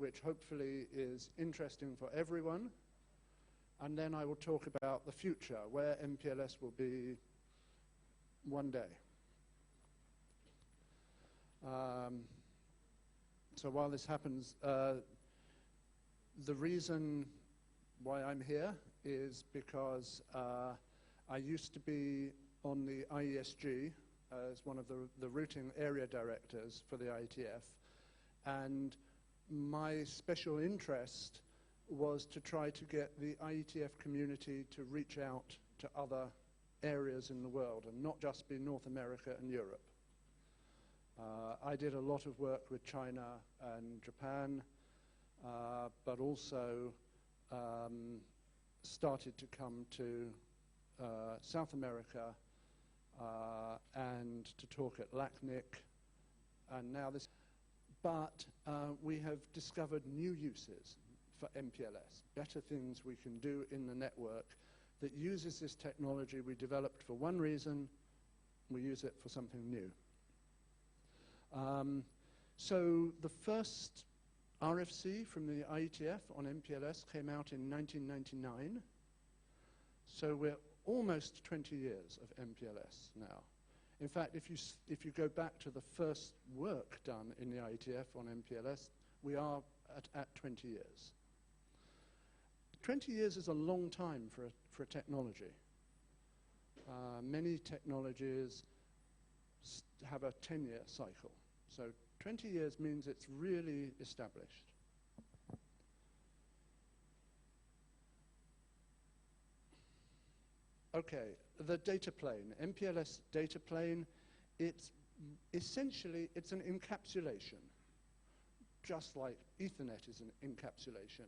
which hopefully is interesting for everyone. And then I will talk about the future, where MPLS will be one day. So while this happens, the reason why I'm here is because I used to be on the IESG as one of the routing area directors for the IETF, and my special interest was to try to get the IETF community to reach out to other areas in the world and not just be North America and Europe. I did a lot of work with China and Japan, but also started to come to South America and to talk at LACNIC, and now this. But we have discovered new uses for MPLS, better things we can do in the network that uses this technology we developed for one reason, we use it for something new. So the first RFC from the IETF on MPLS came out in 1999. So we're almost 20 years of MPLS now. In fact, if you go back to the first work done in the IETF on MPLS, we are at 20 years. 20 years is a long time for a technology. Many technologies have a 10-year cycle. So 20 years means it's really established. Okay, the data plane, MPLS data plane, it's essentially, it's an encapsulation, just like Ethernet is an encapsulation.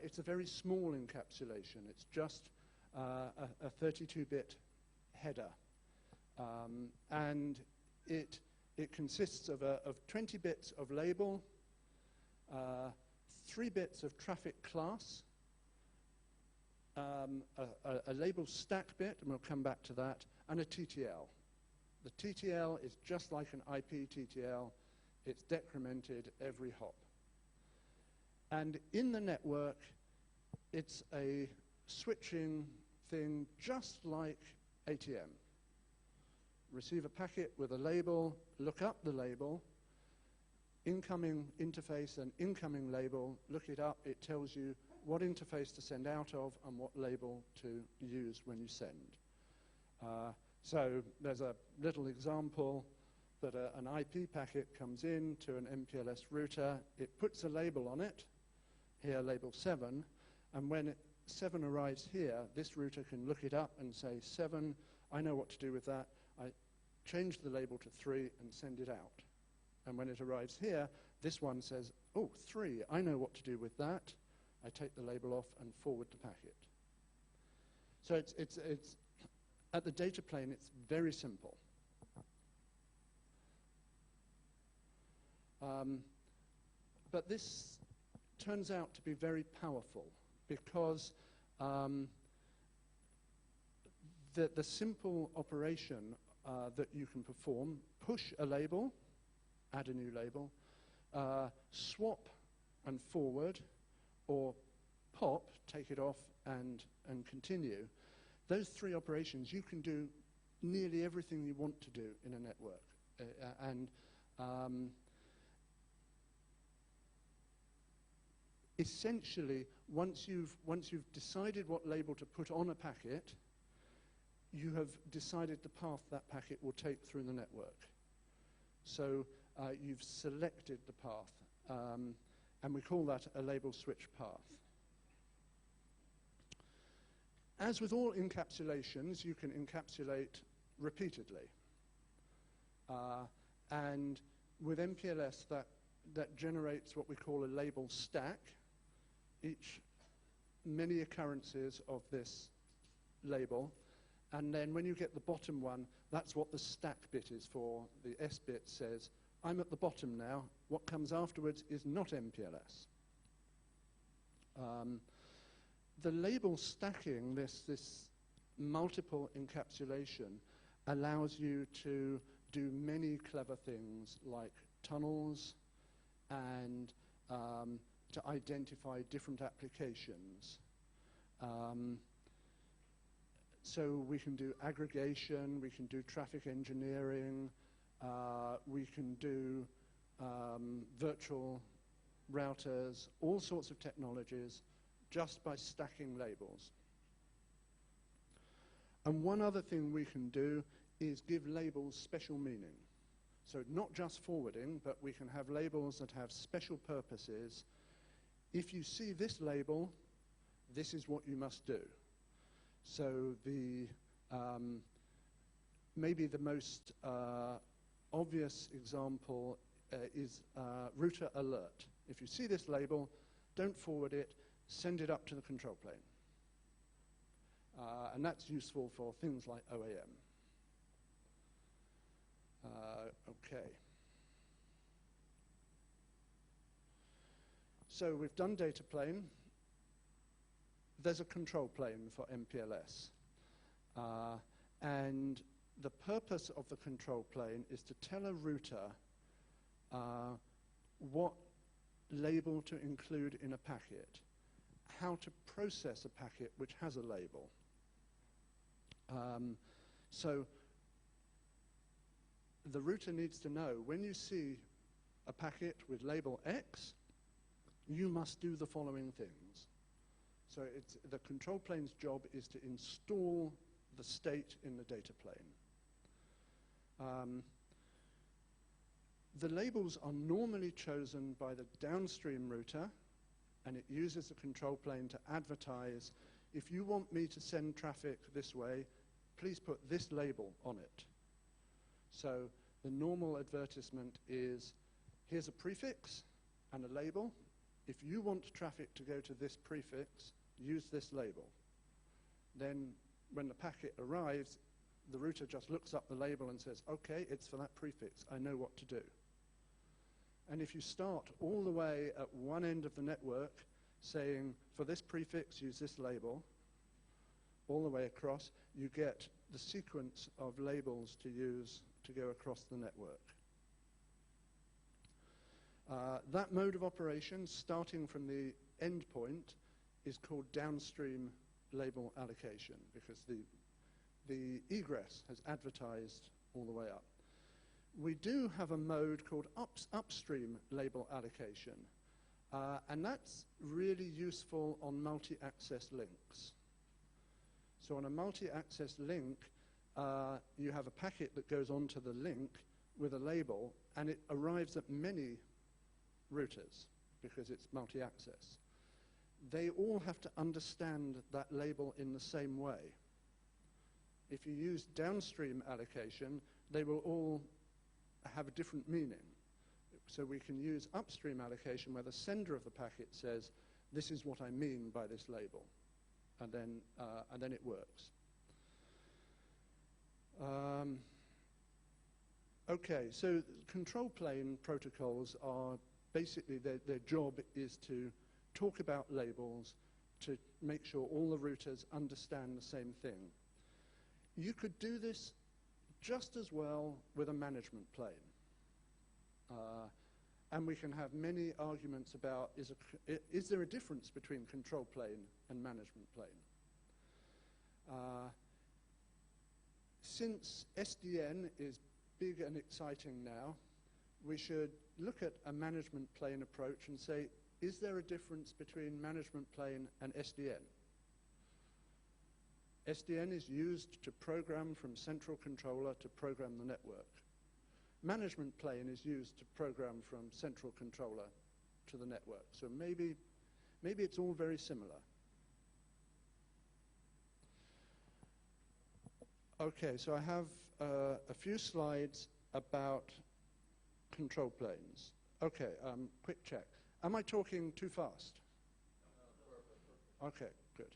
It's a very small encapsulation. It's just a 32-bit header. And it consists of 20 bits of label, 3 bits of traffic class, a label stack bit, and we'll come back to that, and a TTL. The TTL is just like an IP TTL. It's decremented every hop. And in the network, it's a switching thing just like ATM. Receive a packet with a label, look up the label, incoming interface and incoming label, look it up, it tells you what interface to send out of and what label to use when you send. So there's a little example that an IP packet comes in to an MPLS router, it puts a label on it, here label 7, and when 7 arrives here, this router can look it up and say 7, I know what to do with that, I change the label to 3 and send it out. And when it arrives here, this one says, oh, 3, I know what to do with that, I take the label off and forward the packet. So it's at the data plane, it's very simple. But this turns out to be very powerful because the simple operation that you can perform, push a label, add a new label, swap and forward, or pop, take it off and continue. Those 3 operations, you can do nearly everything you want to do in a network. Essentially, once you've decided what label to put on a packet, you have decided the path that packet will take through the network. So you've selected the path, and we call that a label switch path. As with all encapsulations, you can encapsulate repeatedly. And with MPLS, that generates what we call a label stack. Many occurrences of this label, and then when you get the bottom one, that's what the stack bit is for. The S bit says, I'm at the bottom now, what comes afterwards is not MPLS. The label stacking, this multiple encapsulation, allows you to do many clever things like tunnels and to identify different applications. So we can do aggregation, we can do traffic engineering, we can do virtual routers, all sorts of technologies, just by stacking labels. And one other thing we can do is give labels special meaning. So not just forwarding, but we can have labels that have special purposes. If you see this label, this is what you must do. So maybe the most obvious example is router alert. If you see this label, don't forward it, send it up to the control plane. And that's useful for things like OAM. Okay. So we've done data plane. There's a control plane for MPLS. And the purpose of the control plane is to tell a router what label to include in a packet, how to process a packet which has a label. So the router needs to know when you see a packet with label X, you must do the following things. So the control plane's job is to install the state in the data plane. The labels are normally chosen by the downstream router, and it uses the control plane to advertise, if you want me to send traffic this way, please put this label on it. So the normal advertisement is, here's a prefix and a label. If you want traffic to go to this prefix, use this label. Then when the packet arrives, the router just looks up the label and says, okay, it's for that prefix, I know what to do. And if you start all the way at one end of the network saying, for this prefix, use this label, all the way across, you get the sequence of labels to use to go across the network. That mode of operation, starting from the endpoint, is called downstream label allocation, because the egress has advertised all the way up. We do have a mode called upstream label allocation, and that's really useful on multi-access links. So on a multi-access link, you have a packet that goes onto the link with a label, and it arrives at many routers because it's multi-access. They all have to understand that label in the same way. If you use downstream allocation, they will all have a different meaning. So we can use upstream allocation where the sender of the packet says, this is what I mean by this label. And then it works. Okay, so control plane protocols are basically, their job is to talk about labels, to make sure all the routers understand the same thing. You could do this just as well with a management plane. And we can have many arguments about, is there a difference between control plane and management plane? Since SDN is big and exciting now, we should look at a management plane approach and say, is there a difference between management plane and SDN? SDN is used to program from central controller to program the network. Management plane is used to program from central controller to the network. So maybe it's all very similar. Okay, so I have a few slides about control planes. Okay, quick check. Am I talking too fast? Okay, good.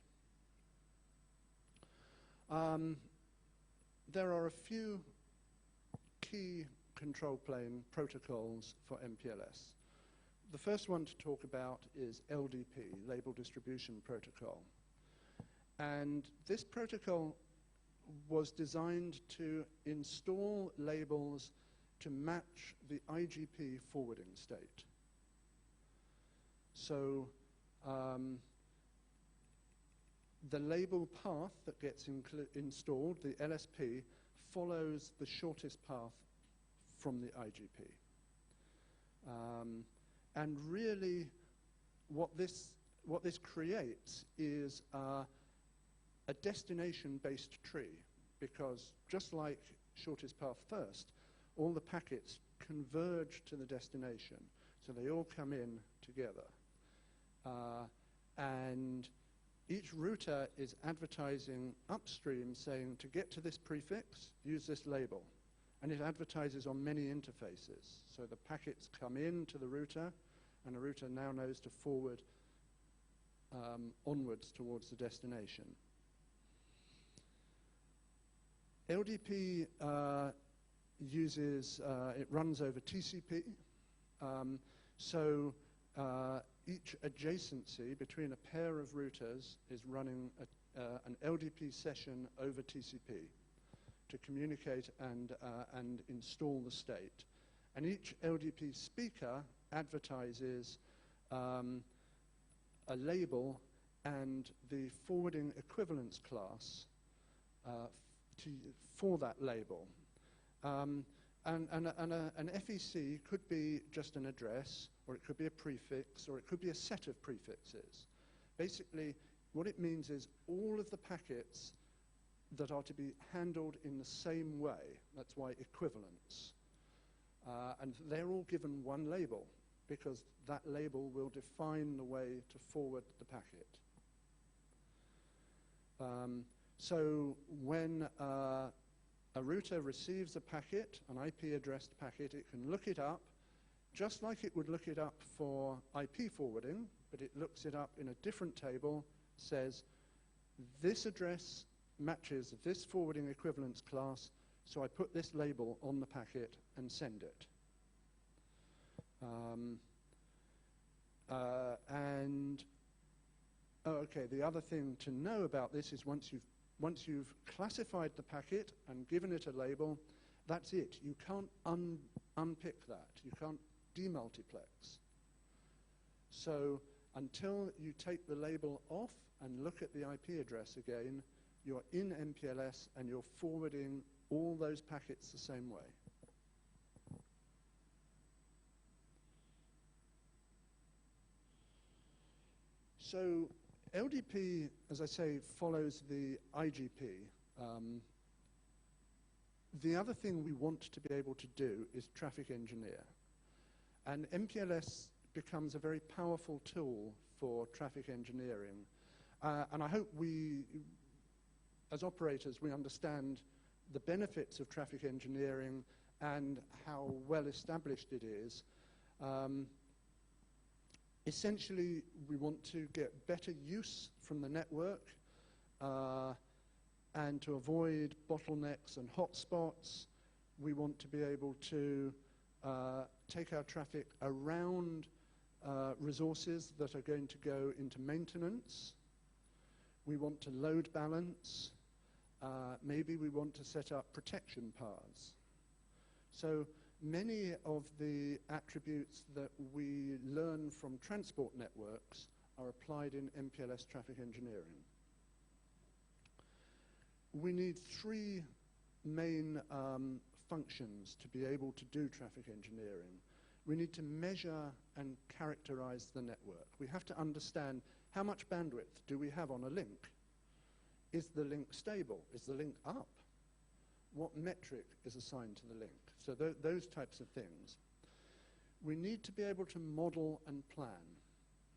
There are a few key control plane protocols for MPLS. The first one to talk about is LDP, Label Distribution Protocol. And this protocol was designed to install labels to match the IGP forwarding state. So the label path that gets installed, the LSP, follows the shortest path from the IGP. And really, what this creates is a destination-based tree, because just like shortest path first, all the packets converge to the destination, so they all come in together. And each router is advertising upstream saying, to get to this prefix, use this label. And it advertises on many interfaces. So the packets come in to the router, and the router now knows to forward onwards towards the destination. LDP it runs over TCP. So each adjacency between a pair of routers is running an LDP session over TCP to communicate and install the state. And each LDP speaker advertises a label and the forwarding equivalence class for that label. And an FEC could be just an address, or it could be a prefix, or it could be a set of prefixes. Basically, what it means is all of the packets that are to be handled in the same way. That's why equivalence. And they're all given one label, because that label will define the way to forward the packet. So when a router receives a packet, an IP-addressed packet, it can look it up, just like it would look it up for IP forwarding, but it looks it up in a different table, says, this address matches this forwarding equivalence class, so I put this label on the packet and send it. Okay, the other thing to know about this is once you've classified the packet and given it a label, that's it. You can't unpick that. You can't demultiplex. So until you take the label off and look at the IP address again, you're in MPLS and you're forwarding all those packets the same way. So LDP, as I say, follows the IGP. The other thing we want to be able to do is traffic engineer. And MPLS becomes a very powerful tool for traffic engineering. And I hope we, as operators, we understand the benefits of traffic engineering and how well established it is. Essentially, we want to get better use from the network and to avoid bottlenecks and hotspots. We want to be able to take our traffic around resources that are going to go into maintenance. We want to load balance. Maybe we want to set up protection paths. So many of the attributes that we learn from transport networks are applied in MPLS traffic engineering. We need three main functions to be able to do traffic engineering. We need to measure and characterize the network. We have to understand how much bandwidth do we have on a link. Is the link stable? Is the link up? What metric is assigned to the link? So those types of things. We need to be able to model and plan.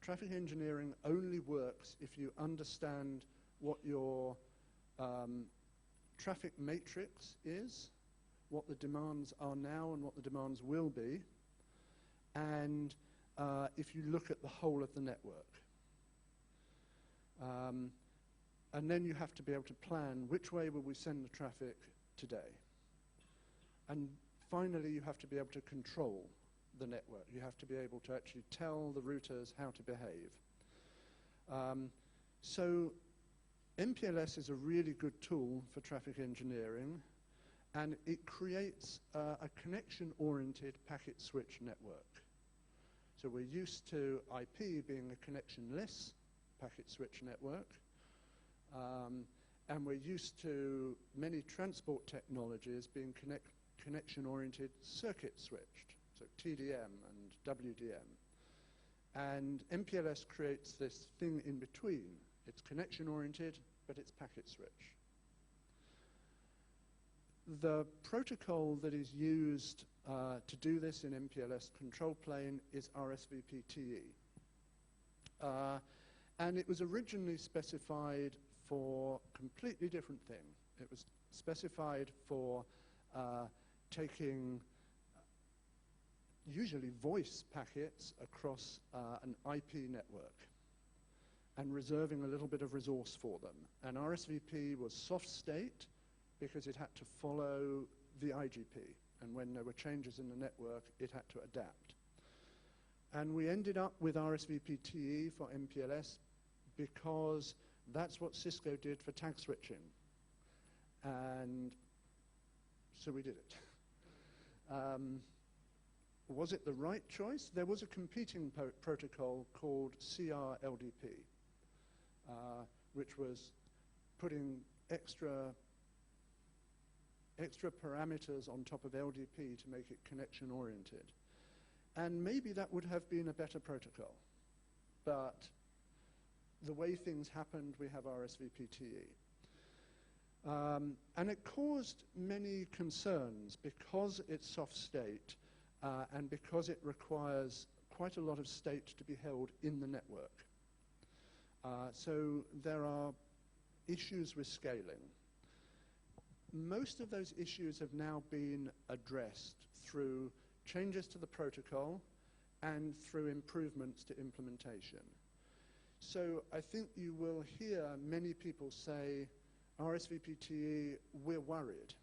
Traffic engineering only works if you understand what your traffic matrix is, what the demands are now and what the demands will be, and if you look at the whole of the network. And then you have to be able to plan which way will we send the traffic today. And finally, you have to be able to control the network. You have to be able to actually tell the routers how to behave. So MPLS is a really good tool for traffic engineering, and it creates a connection-oriented packet switch network. So we're used to IP being a connectionless packet switch network, and we're used to many transport technologies being connection-oriented circuit switched, so TDM and WDM. And MPLS creates this thing in between. It's connection-oriented, but it's packet switch. The protocol that is used to do this in MPLS control plane is RSVP-TE. And it was originally specified for a completely different thing. It was specified for taking usually voice packets across an IP network and reserving a little bit of resource for them. And RSVP was soft state because it had to follow the IGP. And when there were changes in the network, it had to adapt. And we ended up with RSVP-TE for MPLS because that's what Cisco did for tag switching. And so we did it. Was it the right choice? There was a competing protocol called CR-LDP, which was putting extra parameters on top of LDP to make it connection-oriented. And maybe that would have been a better protocol. But the way things happened, we have RSVP-TE. And it caused many concerns because it's soft state and because it requires quite a lot of state to be held in the network. So there are issues with scaling. Most of those issues have now been addressed through changes to the protocol and through improvements to implementation. So I think you will hear many people say, RSVP-TE, we're worried.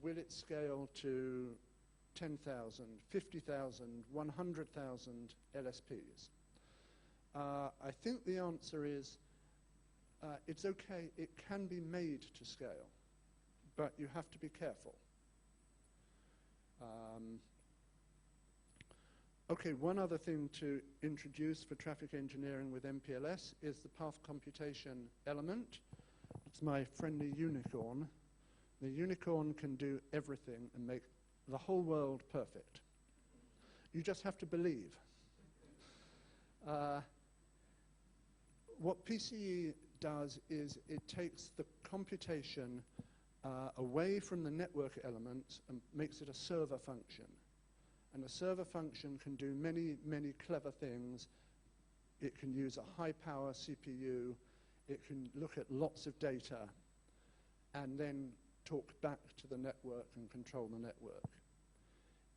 Will it scale to 10,000, 50,000, 100,000 LSPs? I think the answer is, it's okay, it can be made to scale, but you have to be careful. Okay, one other thing to introduce for traffic engineering with MPLS is the path computation element. It's my friendly unicorn. The unicorn can do everything and make the whole world perfect. You just have to believe. What PCE does is it takes the computation away from the network element and makes it a server function. And a server function can do many, many clever things. It can use a high-power CPU. It can look at lots of data and then talk back to the network and control the network.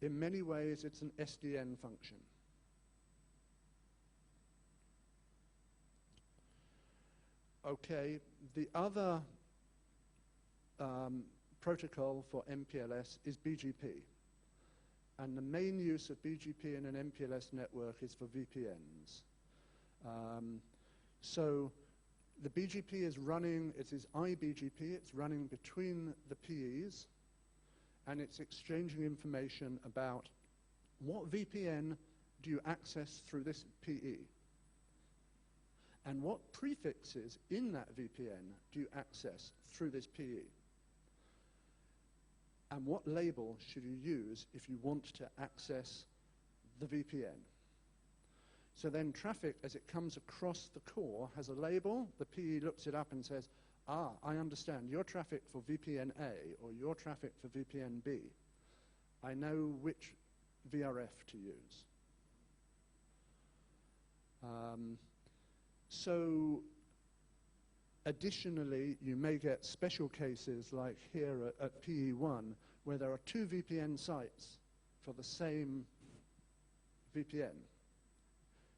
In many ways, it's an SDN function. Okay, the other protocol for MPLS is BGP. And the main use of BGP in an MPLS network is for VPNs. So the BGP is running, it is iBGP, it's running between the PEs, and it's exchanging information about what VPN do you access through this PE, and what prefixes in that VPN do you access through this PE, and what label should you use if you want to access the VPN. So then traffic, as it comes across the core, has a label. The PE looks it up and says, ah, I understand your traffic for VPN A or your traffic for VPN B. I know which VRF to use. So additionally, you may get special cases like here at PE1 where there are two VPN sites for the same VPN.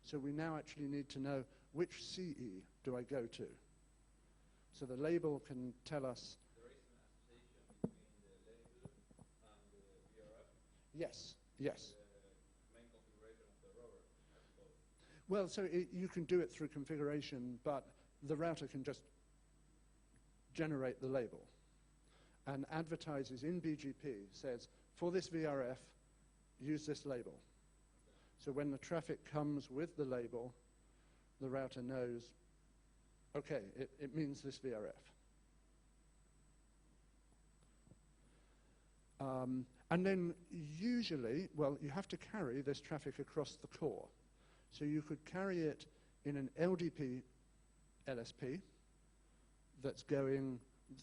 So we now actually need to know which CE do I go to. So the label can tell us. There is an association between the label and the VRF? Yes, yes. The main configuration of the router, I suppose. Well, so you can do it through configuration, but the router can just generate the label and advertises in BGP, says, for this VRF, use this label. So when the traffic comes with the label, the router knows, okay, it means this VRF. And then usually, well, you have to carry this traffic across the core. So you could carry it in an LDP LSP that's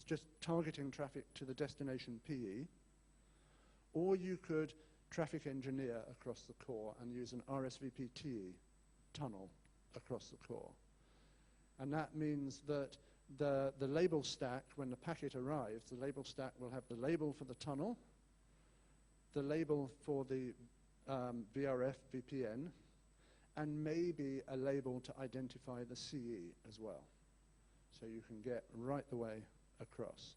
just targeting traffic to the destination PE, or you could traffic engineer across the core and use an RSVP-TE tunnel across the core. And that means that the label stack, when the packet arrives, the label stack will have the label for the tunnel, the label for the VRF VPN, and maybe a label to identify the CE as well. So you can get right the way across.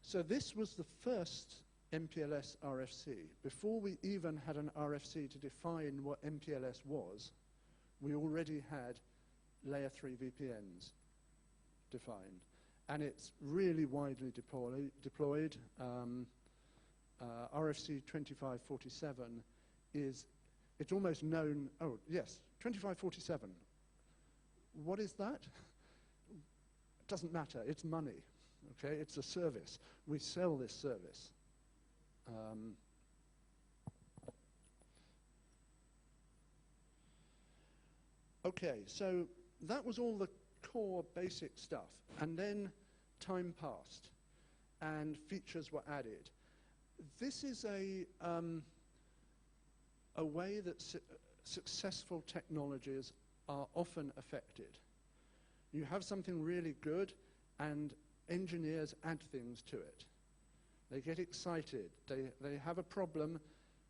So this was the first MPLS RFC. Before we even had an RFC to define what MPLS was, we already had layer 3 VPNs defined. And it's really widely deployed. RFC 2547 it's almost known, oh yes, 2547. What is that? It doesn't matter, it's money, okay? It's a service. We sell this service. Okay, so that was all the core basic stuff. And then time passed and features were added. This is a way that successful technologies are often affected. You have something really good and engineers add things to it. They get excited. They have a problem.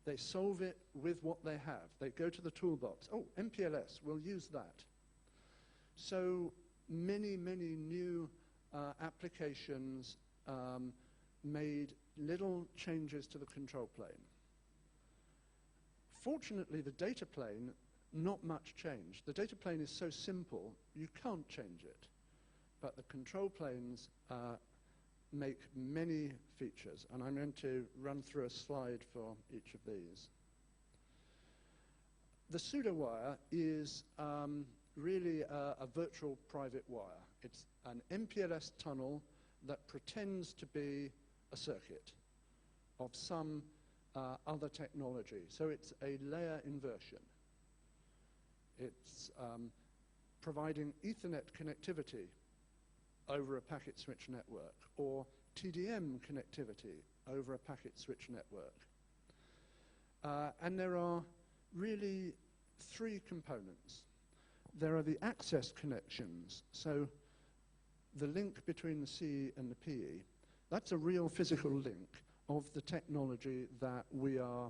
They solve it with what they have. They go to the toolbox. Oh, MPLS, we'll use that. So many, many new applications made little changes to the control plane. Fortunately, the data plane, not much changed. The data plane is so simple, you can't change it. But the control planes make many features, and I'm going to run through a slide for each of these. The pseudo wire is really a virtual private wire. It's an MPLS tunnel that pretends to be a circuit of some other technology. So it's a layer inversion. It's providing Ethernet connectivity over a packet switch network, or TDM connectivity over a packet switch network. And there are really three components. There are the access connections. So the link between the CE and the PE, that's a real physical link of the technology that we are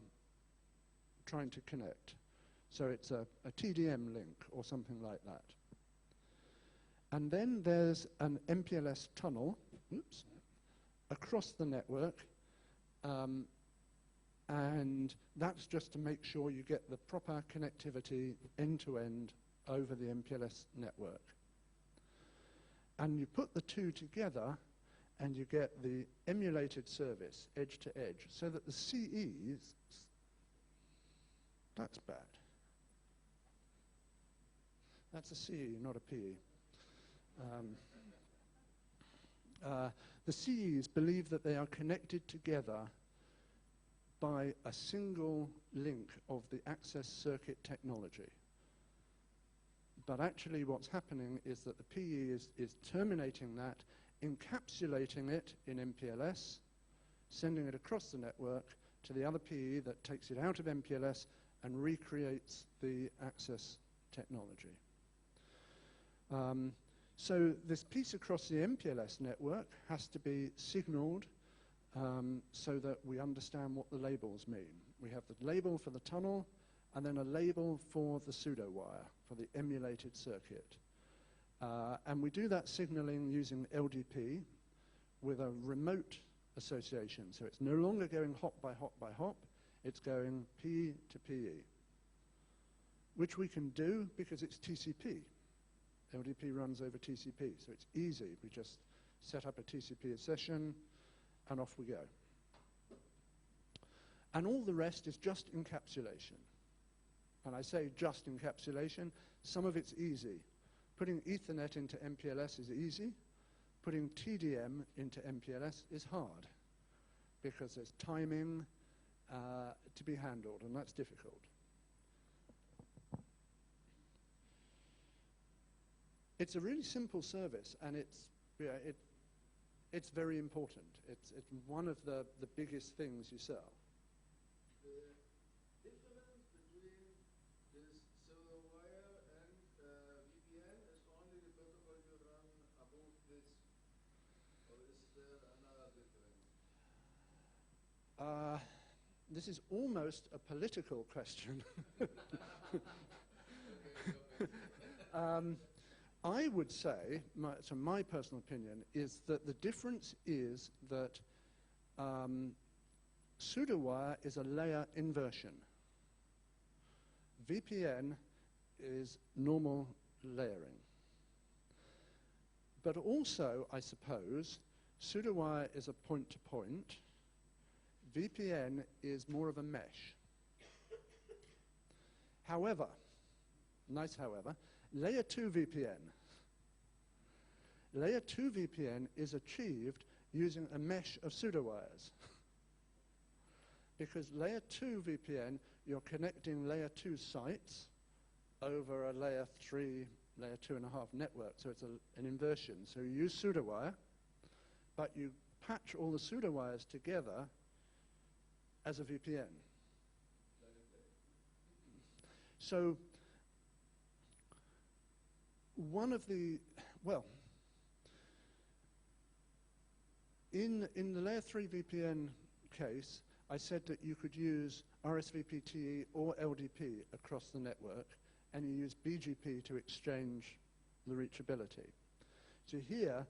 trying to connect. So it's a TDM link or something like that. And then there's an MPLS tunnel, oops, across the network, and that's just to make sure you get the proper connectivity end-to-end over the MPLS network. And you put the two together, and you get the emulated service, edge-to-edge, so that the CEs, that's bad. That's a CE, not a PE. The CEs believe that they are connected together by a single link of the access circuit technology. But actually what's happening is that the PE is terminating that, encapsulating it in MPLS, sending it across the network to the other PE that takes it out of MPLS and recreates the access technology. So this piece across the MPLS network has to be signaled so that we understand what the labels mean. We have the label for the tunnel and then a label for the pseudo wire, for the emulated circuit. And we do that signaling using LDP with a remote association. So it's no longer going hop by hop by hop, it's going PE to PE, which we can do because it's TCP. LDP runs over TCP, so it's easy. We just set up a TCP session, and off we go. And all the rest is just encapsulation. And I say just encapsulation. Some of it's easy. Putting Ethernet into MPLS is easy. Putting TDM into MPLS is hard, because there's timing to be handled, and that's difficult. It's a really simple service, and it's very important. It's one of the biggest things you sell. The difference between this silver wire and VPN is only the protocol you run above this, or is there another difference? This is almost a political question. I would say, my personal opinion, is that the difference is that pseudowire is a layer inversion. VPN is normal layering. But also, I suppose, pseudowire is a point-to-point. VPN is more of a mesh. However, nice however, Layer 2 VPN. Layer 2 VPN is achieved using a mesh of pseudowires. Because Layer 2 VPN, you're connecting Layer 2 sites over a Layer 3, Layer 2.5 network. So it's an inversion. So you use pseudowire, but you patch all the pseudowires together as a VPN. So one of the, well, in the Layer 3 VPN case, I said that you could use RSVPTE or LDP across the network, and you use BGP to exchange the reachability. So here,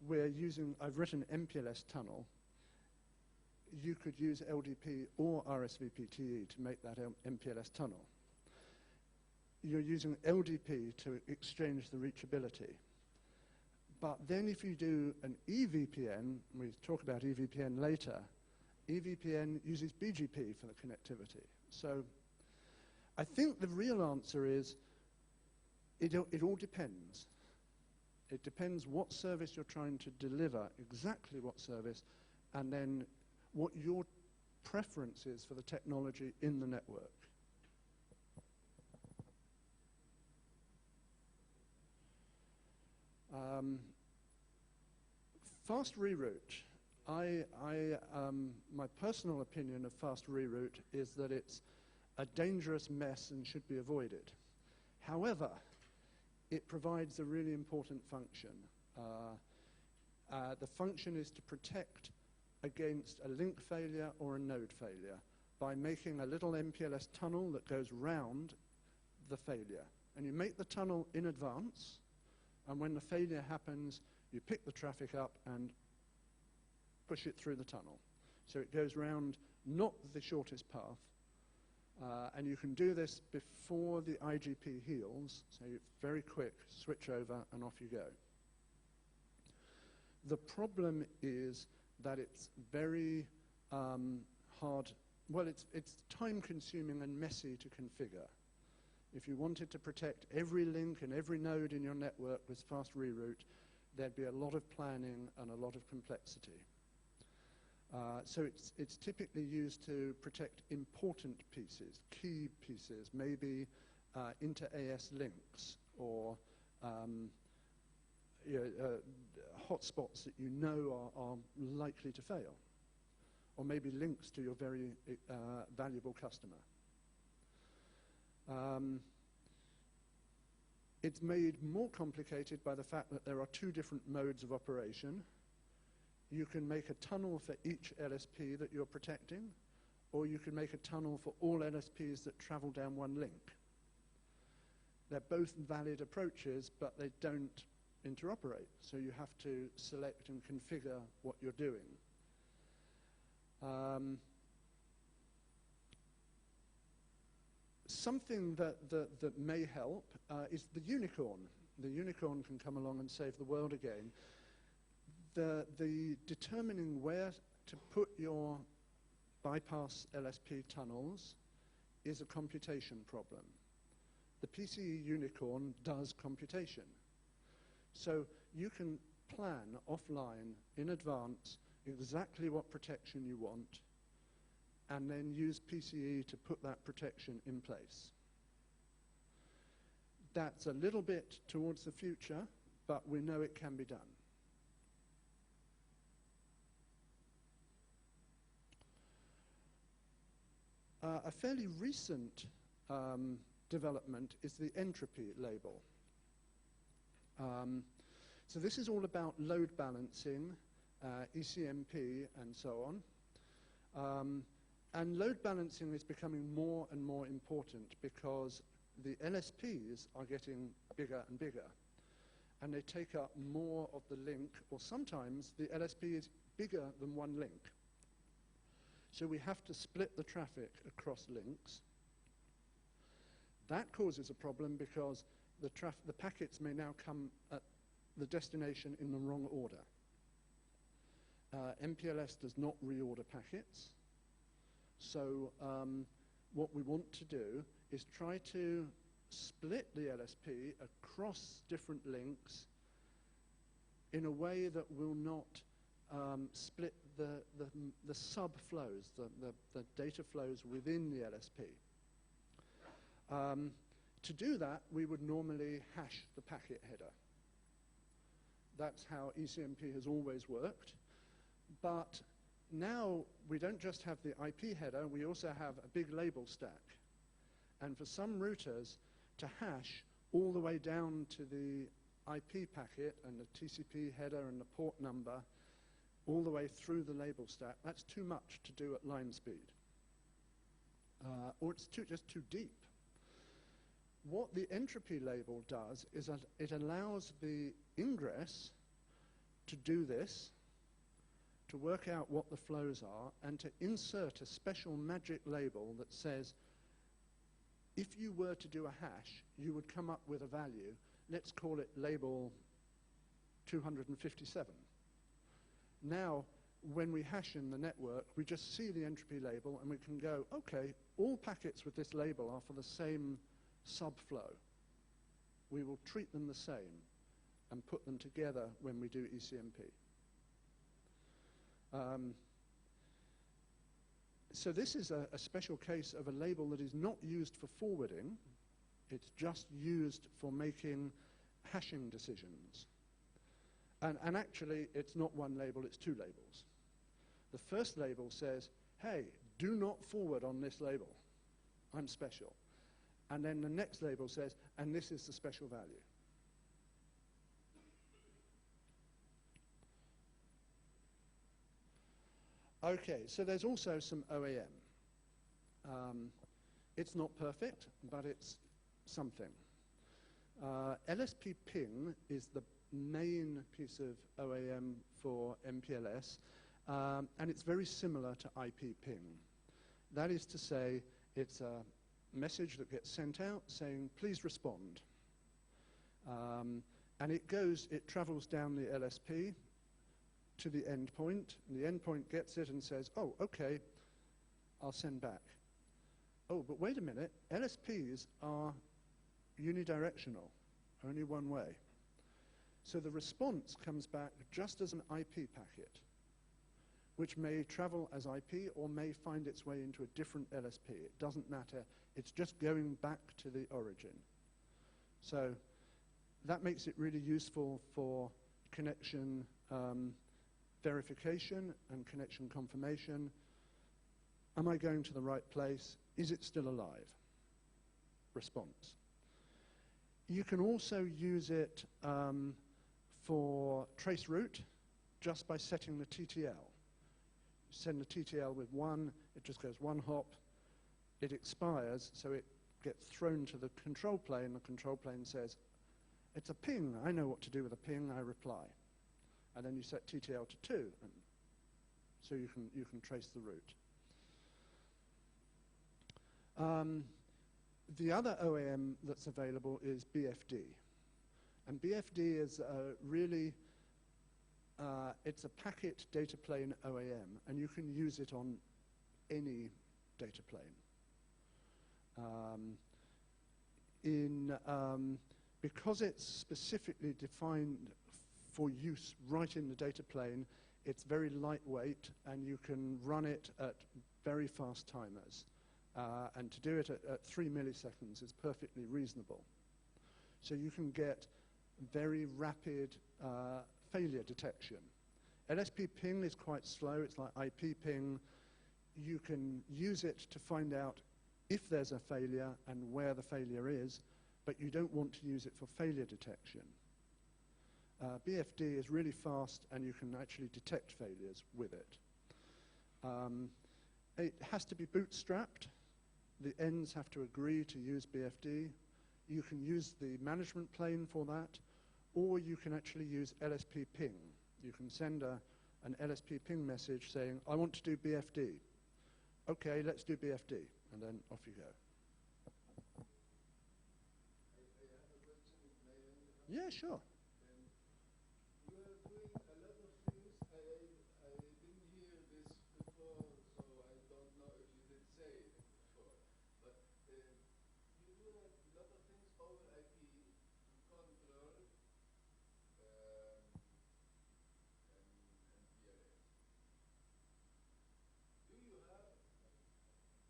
we're using, I've written MPLS tunnel. You could use LDP or RSVPTE to make that MPLS tunnel. You're using LDP to exchange the reachability. But then if you do an EVPN, we talk about EVPN later, EVPN uses BGP for the connectivity. So I think the real answer is it all depends. It depends what service you're trying to deliver, exactly what service, and then what your preference is for the technology in the network. Fast reroute. My personal opinion of fast reroute is that it's a dangerous mess and should be avoided. However, it provides a really important function. The function is to protect against a link failure or a node failure by making a little MPLS tunnel that goes round the failure. And you make the tunnel in advance, and when the failure happens, you pick the traffic up and push it through the tunnel. So it goes round not the shortest path, and you can do this before the IGP heals, so it's very quick, switch over, and off you go. The problem is that it's very hard, well, it's time-consuming and messy to configure. If you wanted to protect every link and every node in your network with fast reroute, there'd be a lot of planning and a lot of complexity. So it's typically used to protect important pieces, key pieces, maybe inter-AS links or hotspots that you know are likely to fail, or maybe links to your very valuable customer. It's made more complicated by the fact that there are two different modes of operation. You can make a tunnel for each LSP that you're protecting, or you can make a tunnel for all LSPs that travel down one link. They're both valid approaches, but they don't interoperate, so you have to select and configure what you're doing. Something that may help is the unicorn. The unicorn can come along and save the world again. The determining where to put your bypass LSP tunnels is a computation problem. The PCE unicorn does computation. So you can plan offline in advance exactly what protection you want and then use PCE to put that protection in place. That's a little bit towards the future, but we know it can be done. A fairly recent development is the entropy label. So this is all about load balancing, ECMP, and so on. And load balancing is becoming more and more important because the LSPs are getting bigger and bigger. And they take up more of the link, or sometimes the LSP is bigger than one link. So we have to split the traffic across links. That causes a problem because the packets may now come at the destination in the wrong order. MPLS does not reorder packets. So what we want to do is try to split the LSP across different links in a way that will not split the sub-flows, the data flows within the LSP. To do that, we would normally hash the packet header. That's how ECMP has always worked. But now we don't just have the IP header, we also have a big label stack. And for some routers to hash all the way down to the IP packet and the TCP header and the port number all the way through the label stack, that's too much to do at line speed. Or it's just too deep. What the entropy label does is that it allows the ingress to do this, to work out what the flows are, and to insert a special magic label that says, if you were to do a hash, you would come up with a value. Let's call it label 257. Now, when we hash in the network, we just see the entropy label and we can go, okay, all packets with this label are for the same subflow. We will treat them the same and put them together when we do ECMP. So this is a special case of a label that is not used for forwarding. It's just used for making hashing decisions. And actually, it's not one label, it's two labels. The first label says, hey, do not forward on this label. I'm special. And then the next label says, and this is the special value. Okay, so there's also some OAM. It's not perfect, but it's something. LSP ping is the main piece of OAM for MPLS, and it's very similar to IP ping. That is to say, it's a message that gets sent out saying, please respond. And it travels down the LSP to the endpoint, and the endpoint gets it and says, oh, okay, I'll send back. Oh, but wait a minute, LSPs are unidirectional, only one way. So the response comes back just as an IP packet, which may travel as IP or may find its way into a different LSP. It doesn't matter, it's just going back to the origin. So that makes it really useful for connection verification and connection confirmation. Am I going to the right place? Is it still alive? Response. You can also use it for trace route just by setting the TTL. Send the TTL with 1, it just goes 1 hop, it expires, so it gets thrown to the control plane. The control plane says, it's a ping, I know what to do with a ping, I reply. And then you set TTL to 2, and so you can trace the route. The other OAM that's available is BFD. And BFD is really, it's a packet data plane OAM, and you can use it on any data plane. Because it's specifically defined for use right in the data plane, it's very lightweight, and you can run it at very fast timers. And to do it at 3 milliseconds is perfectly reasonable. So you can get very rapid failure detection. LSP ping is quite slow. It's like IP ping. You can use it to find out if there's a failure and where the failure is, but you don't want to use it for failure detection. BFD is really fast, and you can actually detect failures with it. It has to be bootstrapped. The ends have to agree to use BFD. You can use the management plane for that, or you can actually use LSP ping. You can send an LSP ping message saying, I want to do BFD. Okay, let's do BFD, and then off you go. I have a question. May I interrupt? Yeah, sure. You are doing a lot of things. I didn't hear this before, so I don't know if you did say it before. But you do a lot of things over IP to control and MPLS. Do you have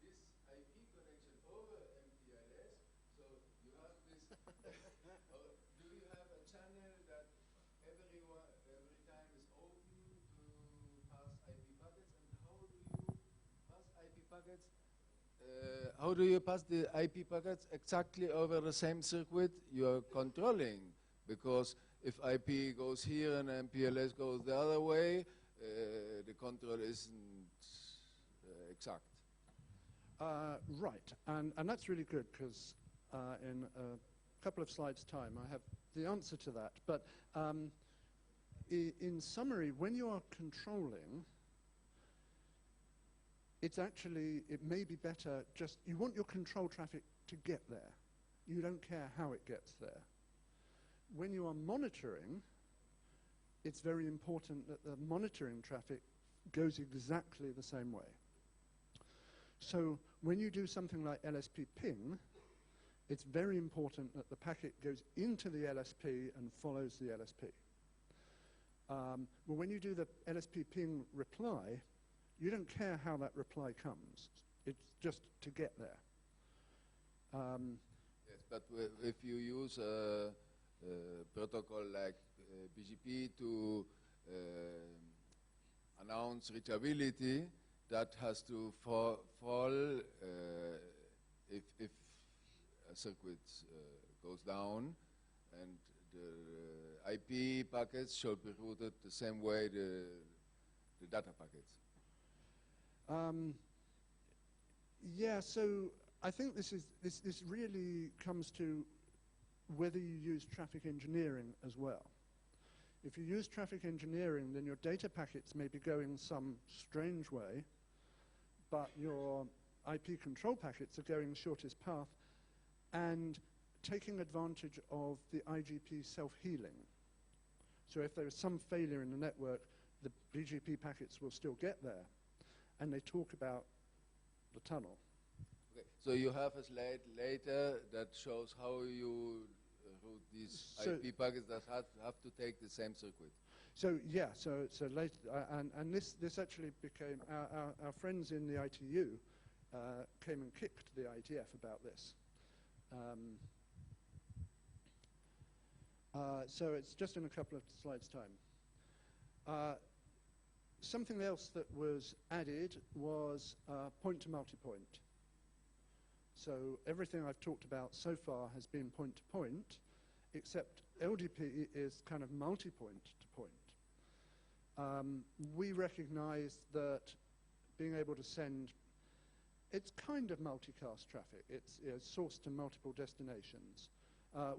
this IP connection over MPLS? So you have this, or do you have a channel that every time is open to pass IP packets? And how do you pass IP packets? How do you pass the IP packets exactly over the same circuit you are controlling? Because if IP goes here and MPLS goes the other way, the control isn't exact. Right, and that's really good, because in a couple of slides' time I have the answer to that. But in summary, when you are controlling, it's actually, it may be better just, you want your control traffic to get there. You don't care how it gets there. When you are monitoring, it's very important that the monitoring traffic goes exactly the same way. So when you do something like LSP ping, it's very important that the packet goes into the LSP and follows the LSP. But when you do the LSP ping reply, you don't care how that reply comes. It's just to get there. Yes, but if you use a protocol like BGP to announce reachability, that has to fall if a circuit goes down, and the IP packets should be routed the same way the data packets. Yeah, so I think this really comes to whether you use traffic engineering as well. If you use traffic engineering, then your data packets may be going some strange way, but your IP control packets are going the shortest path and taking advantage of the IGP self-healing. So if there is some failure in the network, the BGP packets will still get there, and they talk about the tunnel. Okay. So you have a slide later that shows how you route these IP packets that have to take the same circuit. So yeah, so later, and this actually became, our friends in the ITU came and kicked the IETF about this. So it's just in a couple of slides' time. Something else that was added was point to multipoint. So everything I've talked about so far has been point to point, except LDP is kind of multi-point to point. We recognize that being able to send, it's kind of multicast traffic. It's sourced to multiple destinations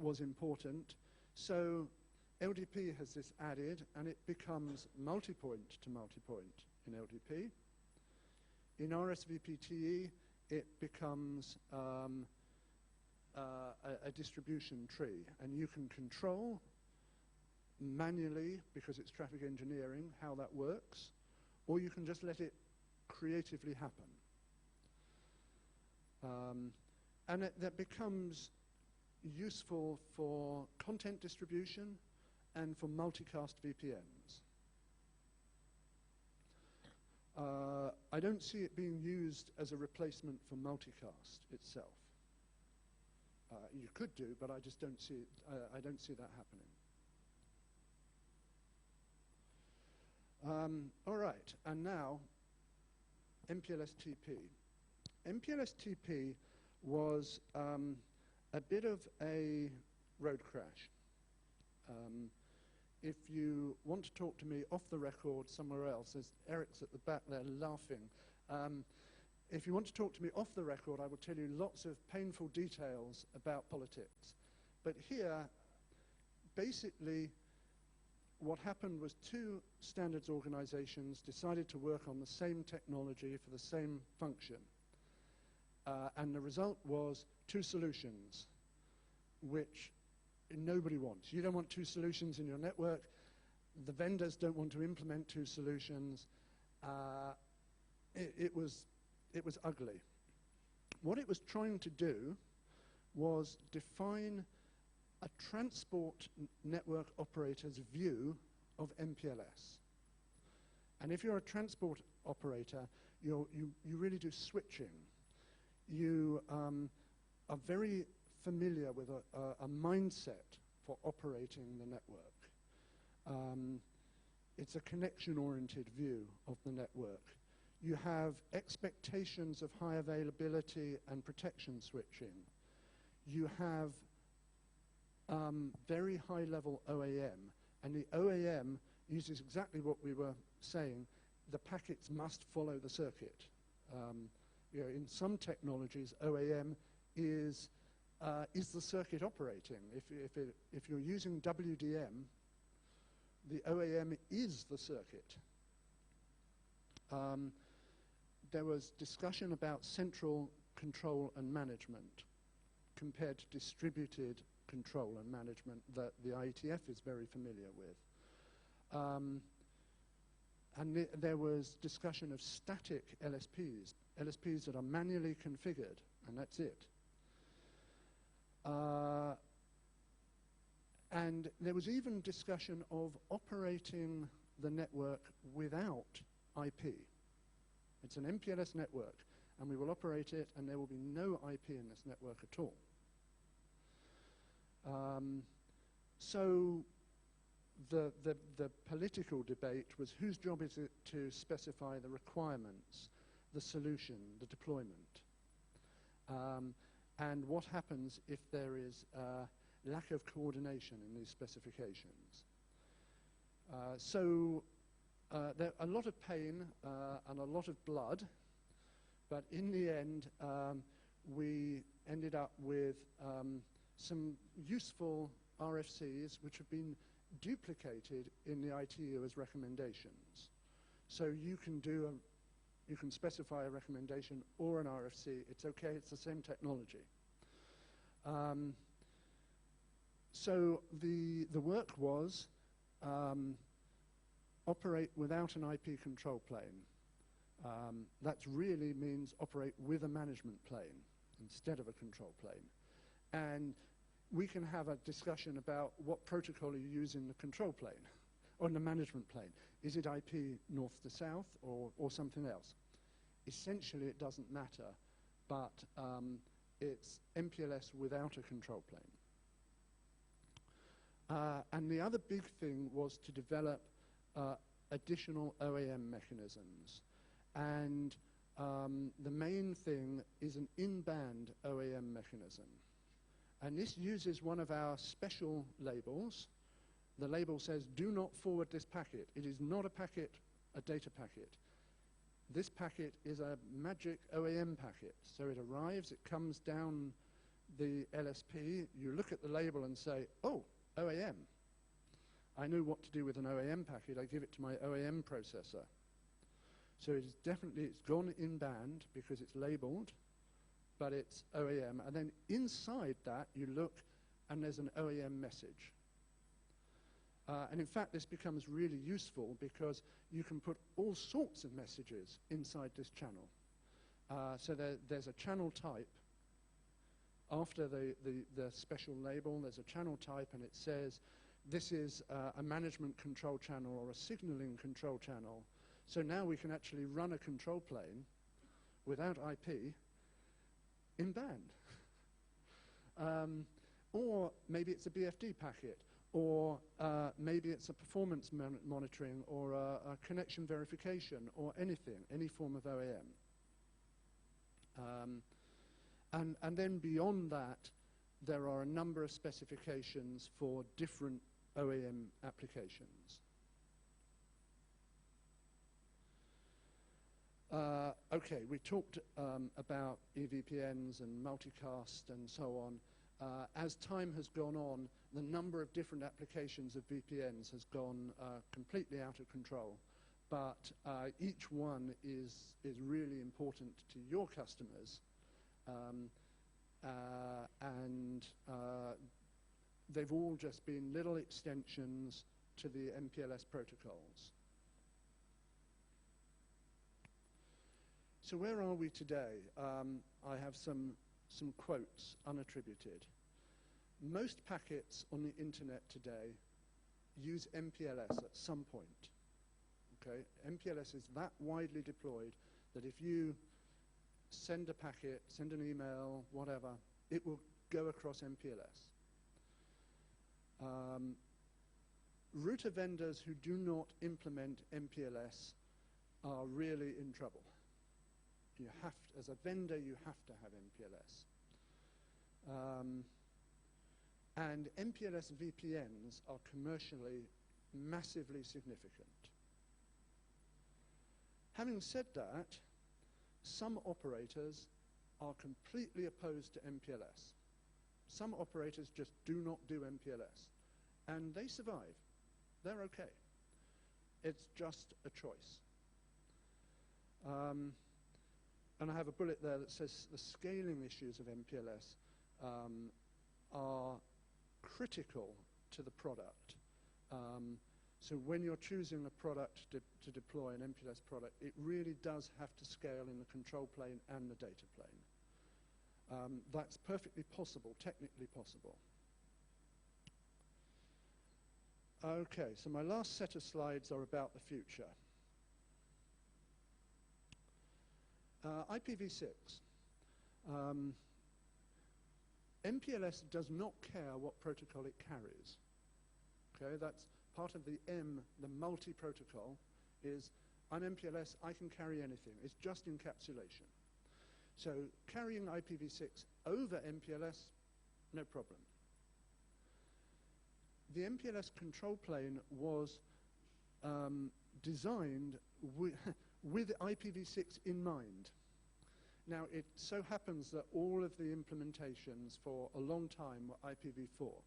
was important. So LDP has this added, and it becomes multi-point to multi-point in LDP. In RSVPTE, it becomes a distribution tree, and you can control manually, because it's traffic engineering, how that works, or you can just let it creatively happen. And that becomes useful for content distribution and for multicast VPNs. I don't see it being used as a replacement for multicast itself. You could do, but I just don't see it, I don't see that happening. All right, and now MPLS-TP. MPLS-TP was a bit of a road crash. If you want to talk to me off the record somewhere else, as Eric's at the back there laughing, if you want to talk to me off the record, I will tell you lots of painful details about politics. But here, basically, what happened was two standards organizations decided to work on the same technology for the same function. And the result was two solutions, which nobody wants. You don't want two solutions in your network. The vendors don't want to implement two solutions. It was ugly. What it was trying to do was define a transport network operator's view of MPLS. And if you're a transport operator, you really do switching. You are very familiar with a mindset for operating the network. It's a connection-oriented view of the network. You have expectations of high availability and protection switching. You have very high-level OAM, and the OAM uses exactly what we were saying. The packets must follow the circuit. You know, in some technologies, OAM is the circuit operating. If you're using WDM, the OAM is the circuit. There was discussion about central control and management compared to distributed control and management that the IETF is very familiar with. And there was discussion of static LSPs, LSPs that are manually configured, and that's it. And there was even discussion of operating the network without IP. It's an MPLS network, and we will operate it, and there will be no IP in this network at all. So the political debate was whose job is it to specify the requirements, the solution, the deployment, and what happens if there is lack of coordination in these specifications. There a lot of pain and a lot of blood, but in the end, we ended up with some useful RFCs which have been duplicated in the ITU as recommendations. So you can specify a recommendation or an RFC. It's okay, it's the same technology. So the work was operate without an IP control plane. That really means operate with a management plane instead of a control plane. And we can have a discussion about what protocol you use in the control plane, or in the management plane. Is it IP north to south or something else? Essentially, it doesn't matter, but it's MPLS without a control plane. And the other big thing was to develop additional OAM mechanisms. And the main thing is an in-band OAM mechanism. And this uses one of our special labels. The label says, do not forward this packet. It is not a packet, a data packet. This packet is a magic OAM packet. So it arrives, it comes down the LSP. You look at the label and say, oh, OAM. I know what to do with an OAM packet. I give it to my OAM processor. So it is definitely, it's gone in band because it's labeled, but it's OAM. And then inside that, you look, and there's an OAM message. And in fact, this becomes really useful because you can put all sorts of messages inside this channel. So there's a channel type. After the special label, there's a channel type, and it says this is a management control channel or a signaling control channel. So now we can actually run a control plane without IP in band. Or maybe it's a BFD packet, or maybe it's a performance monitoring, or a connection verification, or anything, any form of OAM. And then beyond that, there are a number of specifications for different OAM applications. Okay, we talked about EVPNs and multicast and so on. As time has gone on, the number of different applications of VPNs has gone completely out of control. But each one is really important to your customers. And they've all just been little extensions to the MPLS protocols. So where are we today? I have some quotes, unattributed. Most packets on the internet today use MPLS at some point. Okay? MPLS is that widely deployed that if you send a packet, send an email, whatever, it will go across MPLS. Router vendors who do not implement MPLS are really in trouble. You have to, as a vendor, you have to have MPLS. And MPLS VPNs are commercially massively significant. Having said that, some operators are completely opposed to MPLS. Some operators just do not do MPLS. And they survive. They're okay. It's just a choice. And I have a bullet there that says the scaling issues of MPLS are critical to the product. So when you're choosing a product to deploy an MPLS product, it really does have to scale in the control plane and the data plane. That's perfectly possible, technically possible. Okay, so my last set of slides are about the future. IPv6. MPLS does not care what protocol it carries. Okay, that's part of the M, the multi-protocol, is I'm MPLS, I can carry anything. It's just encapsulation. So carrying IPv6 over MPLS, no problem. The MPLS control plane was designed with IPv6 in mind. Now, it so happens that all of the implementations for a long time were IPv4.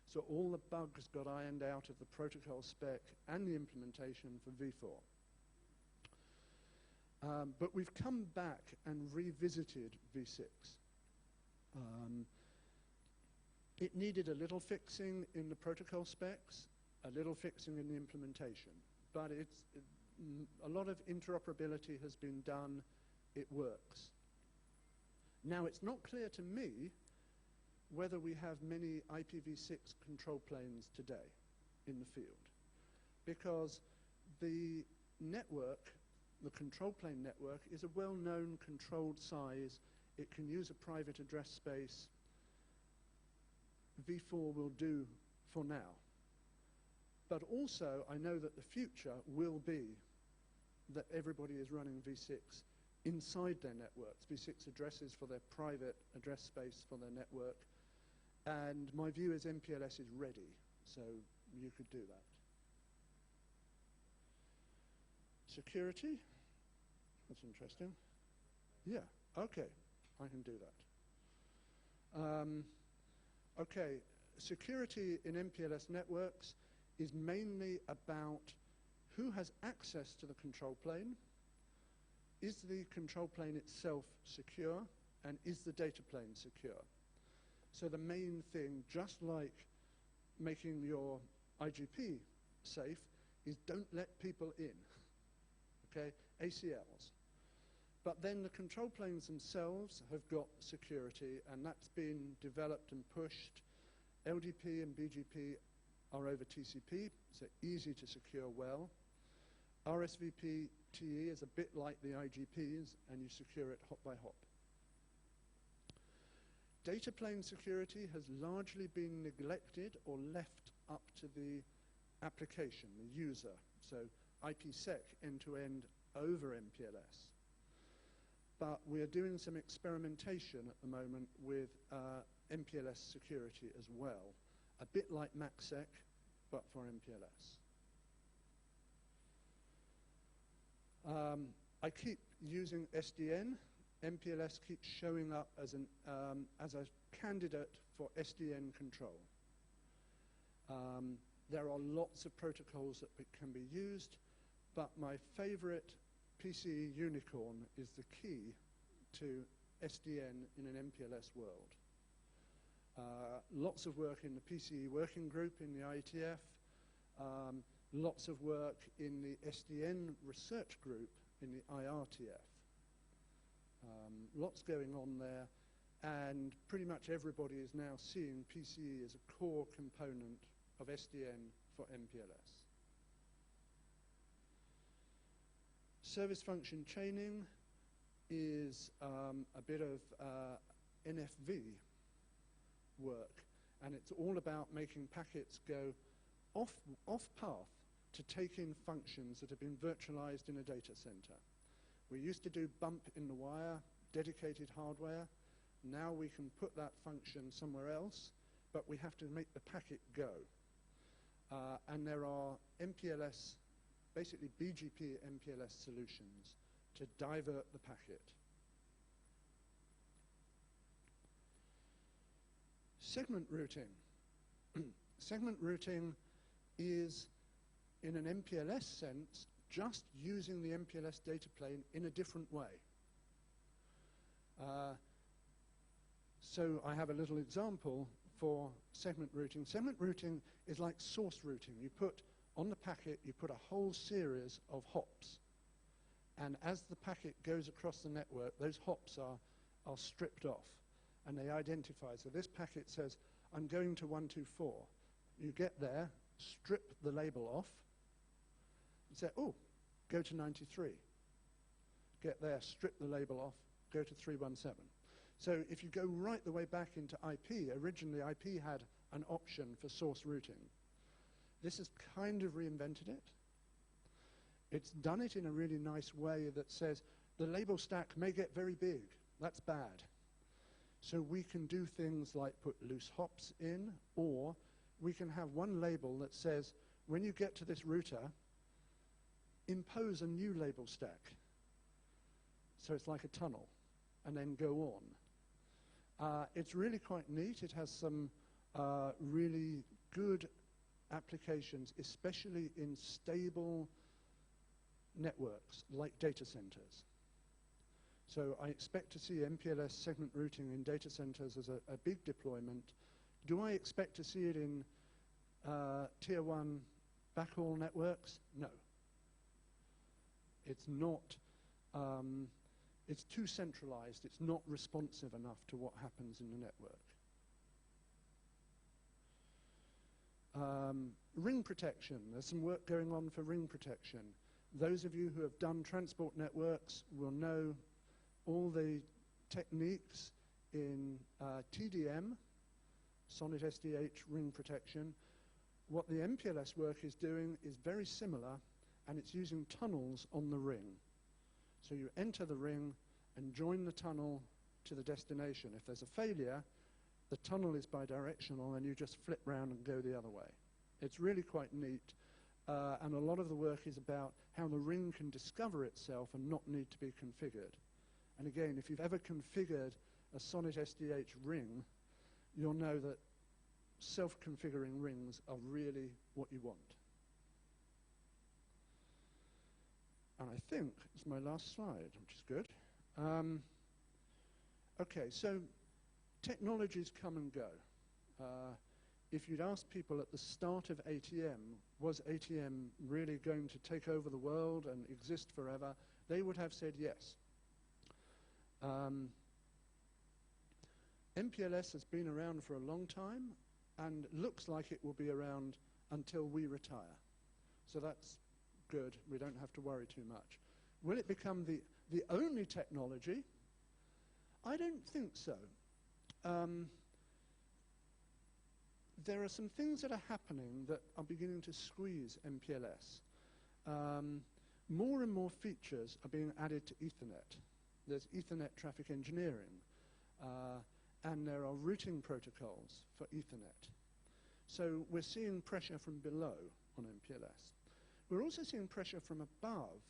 So all the bugs got ironed out of the protocol spec and the implementation for v4. But we've come back and revisited v6. It needed a little fixing in the protocol specs, a little fixing in the implementation. But a lot of interoperability has been done. It works. Now, it's not clear to me whether we have many IPv6 control planes today in the field, because the network, the control plane network, is a well-known controlled size. It can use a private address space. v4 will do for now. But also, I know that the future will be that everybody is running v6 inside their networks, v6 addresses for their private address space for their network. And my view is MPLS is ready, so you could do that. Security, that's interesting. Yeah, okay, I can do that. Okay, security in MPLS networks is mainly about who has access to the control plane. Is the control plane itself secure, and is the data plane secure? So the main thing, just like making your IGP safe, is don't let people in, okay? ACLs. But then the control planes themselves have got security, and that's been developed and pushed. LDP and BGP are over TCP, so easy to secure well. RSVP TE is a bit like the IGPs, and you secure it hop by hop. Data plane security has largely been neglected or left up to the application, the user. So IPsec end-to-end over MPLS. But we are doing some experimentation at the moment with MPLS security as well, a bit like MACsec, but for MPLS. I keep using SDN. MPLS keeps showing up as a candidate for SDN control. There are lots of protocols that can be used, but my favorite PCE unicorn is the key to SDN in an MPLS world. Lots of work in the PCE working group in the IETF, lots of work in the SDN research group in the IRTF. Lots going on there, and pretty much everybody is now seeing PCE as a core component of SDN for MPLS. Service function chaining is a bit of NFV work, and it's all about making packets go off path to take in functions that have been virtualized in a data center. We used to do bump in the wire, dedicated hardware. Now we can put that function somewhere else, but we have to make the packet go. And there are MPLS, basically BGP MPLS solutions to divert the packet. Segment routing. Segment routing is, in an MPLS sense, just using the MPLS data plane in a different way. So I have a little example for segment routing. Segment routing is like source routing. You put on the packet, you put a whole series of hops. And as the packet goes across the network, those hops are stripped off, and they identify. So this packet says, I'm going to 124. You get there, strip the label off, and say, oh, go to 93. Get there, strip the label off, go to 317. So if you go right the way back into IP, originally IP had an option for source routing. This has kind of reinvented it. It's done it in a really nice way that says the label stack may get very big. That's bad. So we can do things like put loose hops in, or we can have one label that says, when you get to this router, impose a new label stack. So it's like a tunnel, and then go on. It's really quite neat. It has some really good applications, especially in stable networks like data centers. So I expect to see MPLS segment routing in data centers as a big deployment. Do I expect to see it in tier 1 backhaul networks? No. It's not, it's too centralized. It's not responsive enough to what happens in the network. Ring protection. There's some work going on for ring protection. Those of you who have done transport networks will know all the techniques in TDM, Sonnet SDH ring protection. What the MPLS work is doing is very similar, and it's using tunnels on the ring. So you enter the ring and join the tunnel to the destination. If there's a failure, the tunnel is bidirectional, and you just flip round and go the other way. It's really quite neat, and a lot of the work is about how the ring can discover itself and not need to be configured. And again, if you've ever configured a Sonnet SDH ring, you'll know that self-configuring rings are really what you want. And I think it's my last slide, which is good. Okay, so technologies come and go. If you'd asked people at the start of ATM, was ATM really going to take over the world and exist forever, they would have said yes. MPLS has been around for a long time and looks like it will be around until we retire. So that's good. We don't have to worry too much. Will it become the only technology? I don't think so. There are some things that are happening that are beginning to squeeze MPLS. More and more features are being added to Ethernet. There's Ethernet traffic engineering, and there are routing protocols for Ethernet. So we're seeing pressure from below on MPLS. We're also seeing pressure from above.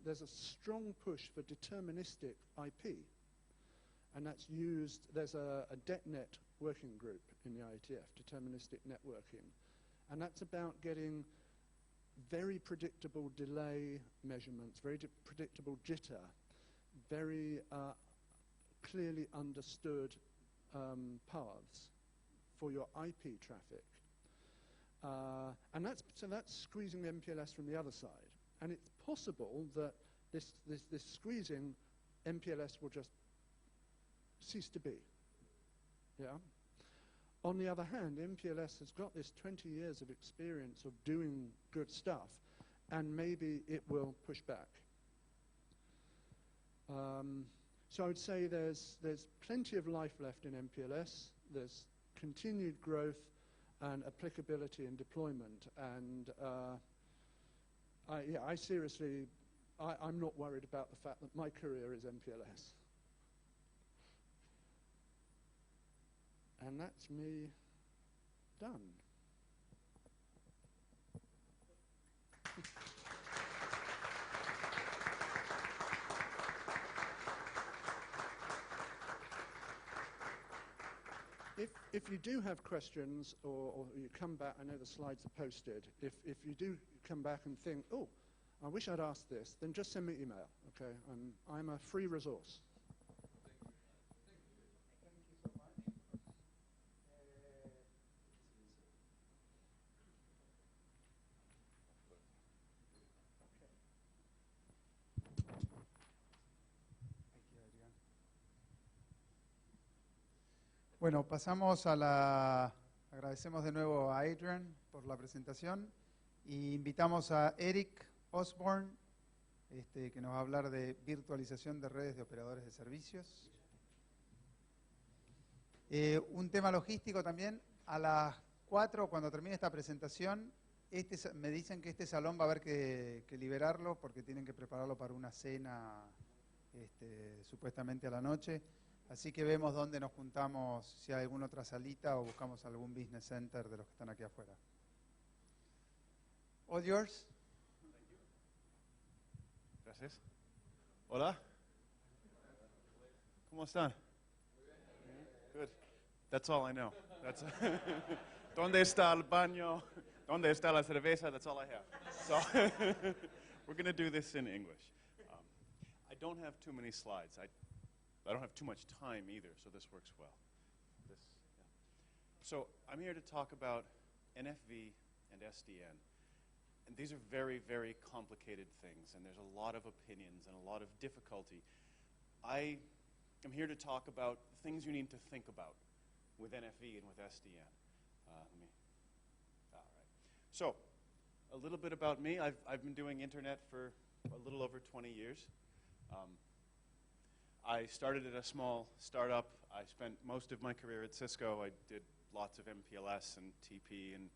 There's a strong push for deterministic IP, and that's used. There's a DetNet working group in the IETF, deterministic networking, and that's about getting very predictable delay measurements, very predictable jitter, very clearly understood paths for your IP traffic. And that's squeezing the MPLS from the other side. And it's possible that this squeezing MPLS will just cease to be. Yeah. On the other hand, MPLS has got this 20 years of experience of doing good stuff, and maybe it will push back. So I would say there's plenty of life left in MPLS. There's continued growth and applicability and deployment. And I seriously, I'm not worried about the fact that my career is MPLS. And that's me done. If you do have questions or you come back, I know the slides are posted. If you do come back and think, oh, I wish I'd asked this, then just send me an email, okay? I'm a free resource. Bueno, pasamos a la... Agradecemos de nuevo a Adrian por la presentación y invitamos a Eric Osborne, que nos va a hablar de virtualización de redes de operadores de servicios. Un tema logístico también. A las 4, cuando termine esta presentación, me dicen que este salón va a haber que liberarlo porque tienen que prepararlo para una cena supuestamente a la noche. Así que vemos dónde nos juntamos, si hay alguna otra salita o buscamos algún business center de los que están aquí afuera. All yours. Gracias. Hola. ¿Cómo están? Good. That's all I know. That's ¿Dónde está el baño? ¿Dónde está la cerveza? That's all I have. So we're going to do this in English. I don't have too many slides. I don't have too much time either, so this works well. So I'm here to talk about NFV and SDN. And these are very, very complicated things, and there's a lot of opinions and a lot of difficulty. I am here to talk about things you need to think about with NFV and with SDN. All right. So a little bit about me. I've been doing internet for a little over 20 years. I started at a small startup. I spent most of my career at Cisco. I did lots of MPLS and TP and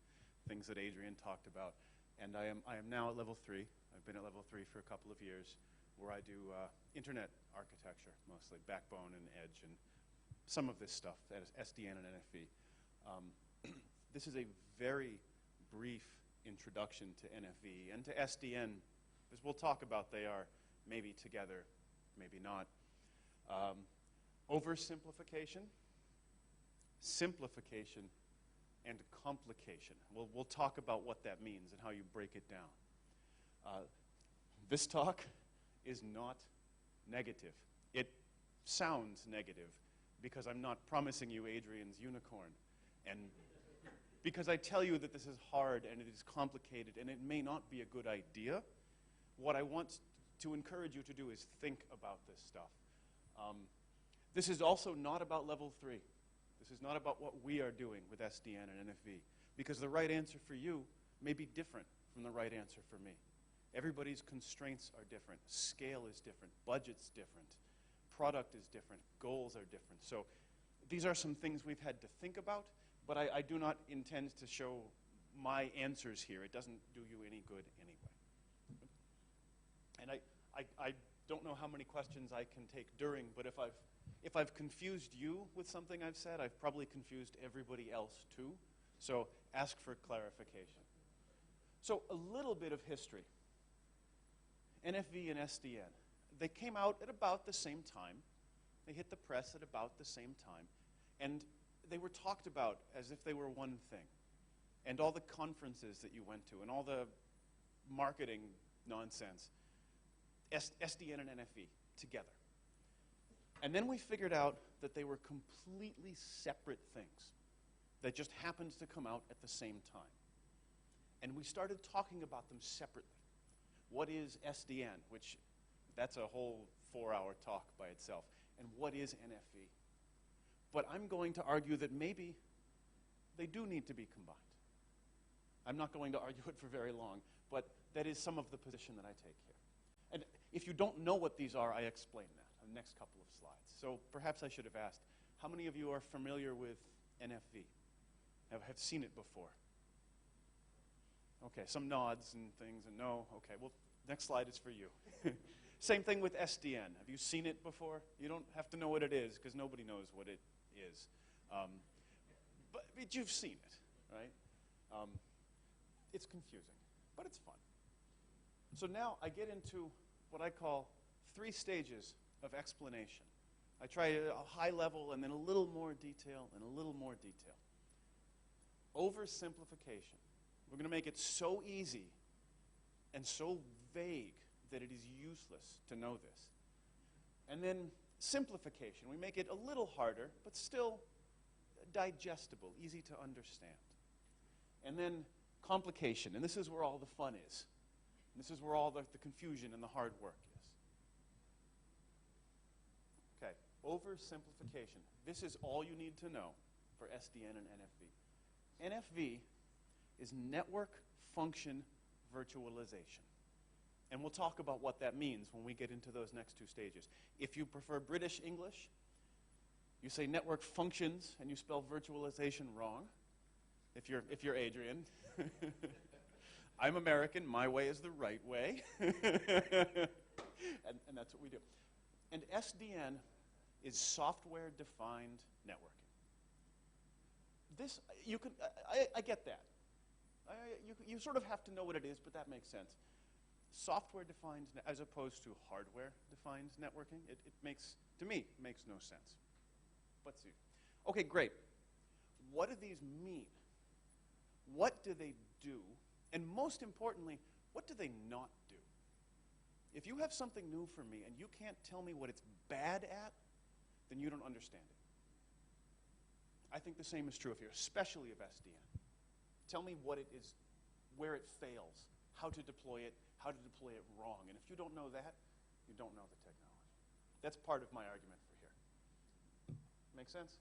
things that Adrian talked about. And I am now at level 3. I've been at level 3 for a couple of years, where I do internet architecture, mostly backbone and edge and some of this stuff, that is SDN and NFV. This is a very brief introduction to NFV and to SDN, as we'll talk about. They are maybe together, maybe not. Oversimplification, simplification, and complication. We'll talk about what that means and how you break it down. This talk is not negative. It sounds negative because I'm not promising you Adrian's unicorn, and because I tell you that this is hard and it is complicated and it may not be a good idea. What I want to encourage you to do is think about this stuff. This is also not about level 3. This is not about what we are doing with SDN and NFV, because the right answer for you may be different from the right answer for me. Everybody's constraints are different. Scale is different. Budget's different. Product is different. Goals are different. So these are some things we've had to think about, but I do not intend to show my answers here. It doesn't do you any good anyway. And I don't know how many questions I can take during, but if I've confused you with something I've said, I've probably confused everybody else too. So ask for clarification. So a little bit of history. NFV and SDN. They came out at about the same time. They hit the press at about the same time. And they were talked about as if they were one thing. And all the conferences that you went to and all the marketing nonsense, SDN and NFV together. And then we figured out that they were completely separate things that just happened to come out at the same time. And we started talking about them separately. What is SDN, which that's a whole 4-hour talk by itself, and what is NFV? But I'm going to argue that maybe they do need to be combined. I'm not going to argue it for very long, but that is some of the position that I take here. And if you don't know what these are, I explain that on the next couple of slides. So perhaps I should have asked, how many of you are familiar with NFV? Have seen it before? Okay, some nods and things, and no. Okay, well, next slide is for you. Same thing with SDN. Have you seen it before? You don't have to know what it is, because nobody knows what it is. But you've seen it, right? It's confusing, but it's fun. So now I get into what I call 3 stages of explanation. I try a high level, and then a little more detail, and a little more detail. Oversimplification. We're going to make it so easy and so vague that it is useless to know this. And then simplification. We make it a little harder, but still digestible, easy to understand. And then complication. And this is where all the fun is. And this is where all the confusion and the hard work is. Okay, oversimplification. This is all you need to know for SDN and NFV. NFV is network function virtualization. And we'll talk about what that means when we get into those next 2 stages. If you prefer British English, you say network functions and you spell virtualization wrong. If you're Adrian. I'm American, my way is the right way. and that's what we do. And SDN is software-defined networking. This, you can, I get that. You sort of have to know what it is, but that makes sense. Software-defined as opposed to hardware-defined networking, it makes, to me, makes no sense. Let's see. Okay, great. What do these mean? What do they do? And most importantly, what do they not do? If you have something new for me and you can't tell me what it's bad at, then you don't understand it. I think the same is true of here, especially of SDN. Tell me what it is, where it fails, how to deploy it wrong. And if you don't know that, you don't know the technology. That's part of my argument for here. Make sense?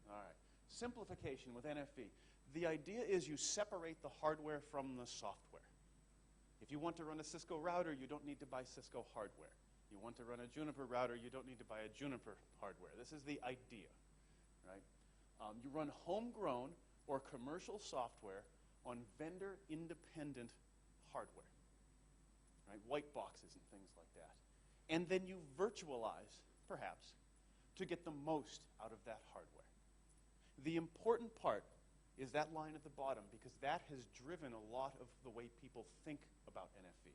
All right. Simplification with NFV. The idea is you separate the hardware from the software. If you want to run a Cisco router, you don't need to buy Cisco hardware. You want to run a Juniper router, you don't need to buy a Juniper hardware. This is the idea, right? You run homegrown or commercial software on vendor-independent hardware, right? White boxes and things like that. And then you virtualize, perhaps, to get the most out of that hardware. The important part is that line at the bottom, because that has driven a lot of the way people think about NFV.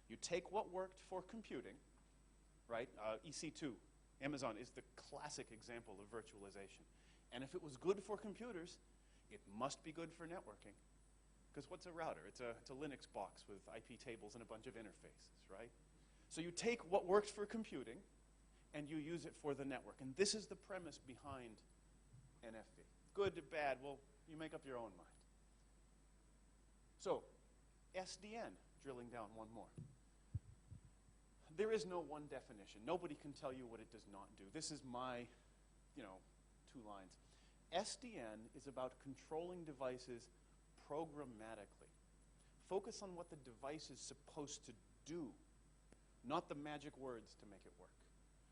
You take what worked for computing, right? EC2, Amazon is the classic example of virtualization. And if it was good for computers, it must be good for networking. Because what's a router? It's a Linux box with IP tables and a bunch of interfaces, right? So you take what works for computing and you use it for the network. And this is the premise behind NFV. Good to bad, well, you make up your own mind. So, SDN, drilling down one more. there is no one definition. Nobody can tell you what it does not do. This is my, 2 lines. SDN is about controlling devices programmatically. Focus on what the device is supposed to do, not the magic words to make it work.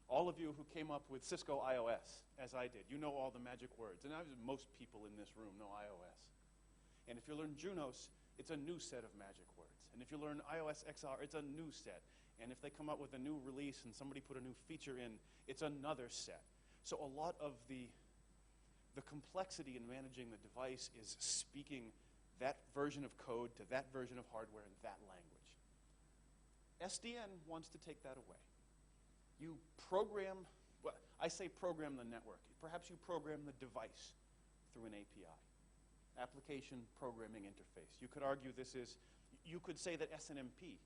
All of you who came up with Cisco iOS, as I did, you know all the magic words. And most people in this room know iOS. And if you learn Junos, it's a new set of magic words. And if you learn iOS XR, it's a new set. And if they come up with a new release and somebody put a new feature in, it's another set. So a lot of the complexity in managing the device is speaking that version of code to that version of hardware in that language. SDN wants to take that away. You program, well, I say program the network. Perhaps you program the device through an API, application programming interface. You could argue you could say that SNMP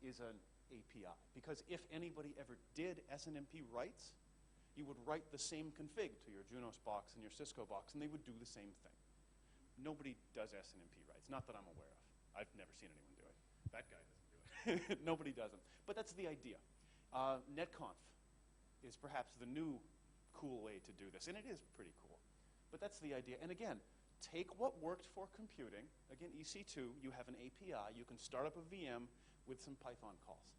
is an API, because if anybody ever did SNMP writes, you would write the same config to your Junos box and your Cisco box, and they would do the same thing. Nobody does SNMP writes, not that I'm aware of. I've never seen anyone do it. That guy doesn't do it. Nobody does them. But that's the idea. Netconf is perhaps the new cool way to do this, and it is pretty cool. But that's the idea. And again, take what worked for computing. Again, EC2, you have an API. You can start up a VM with some Python calls.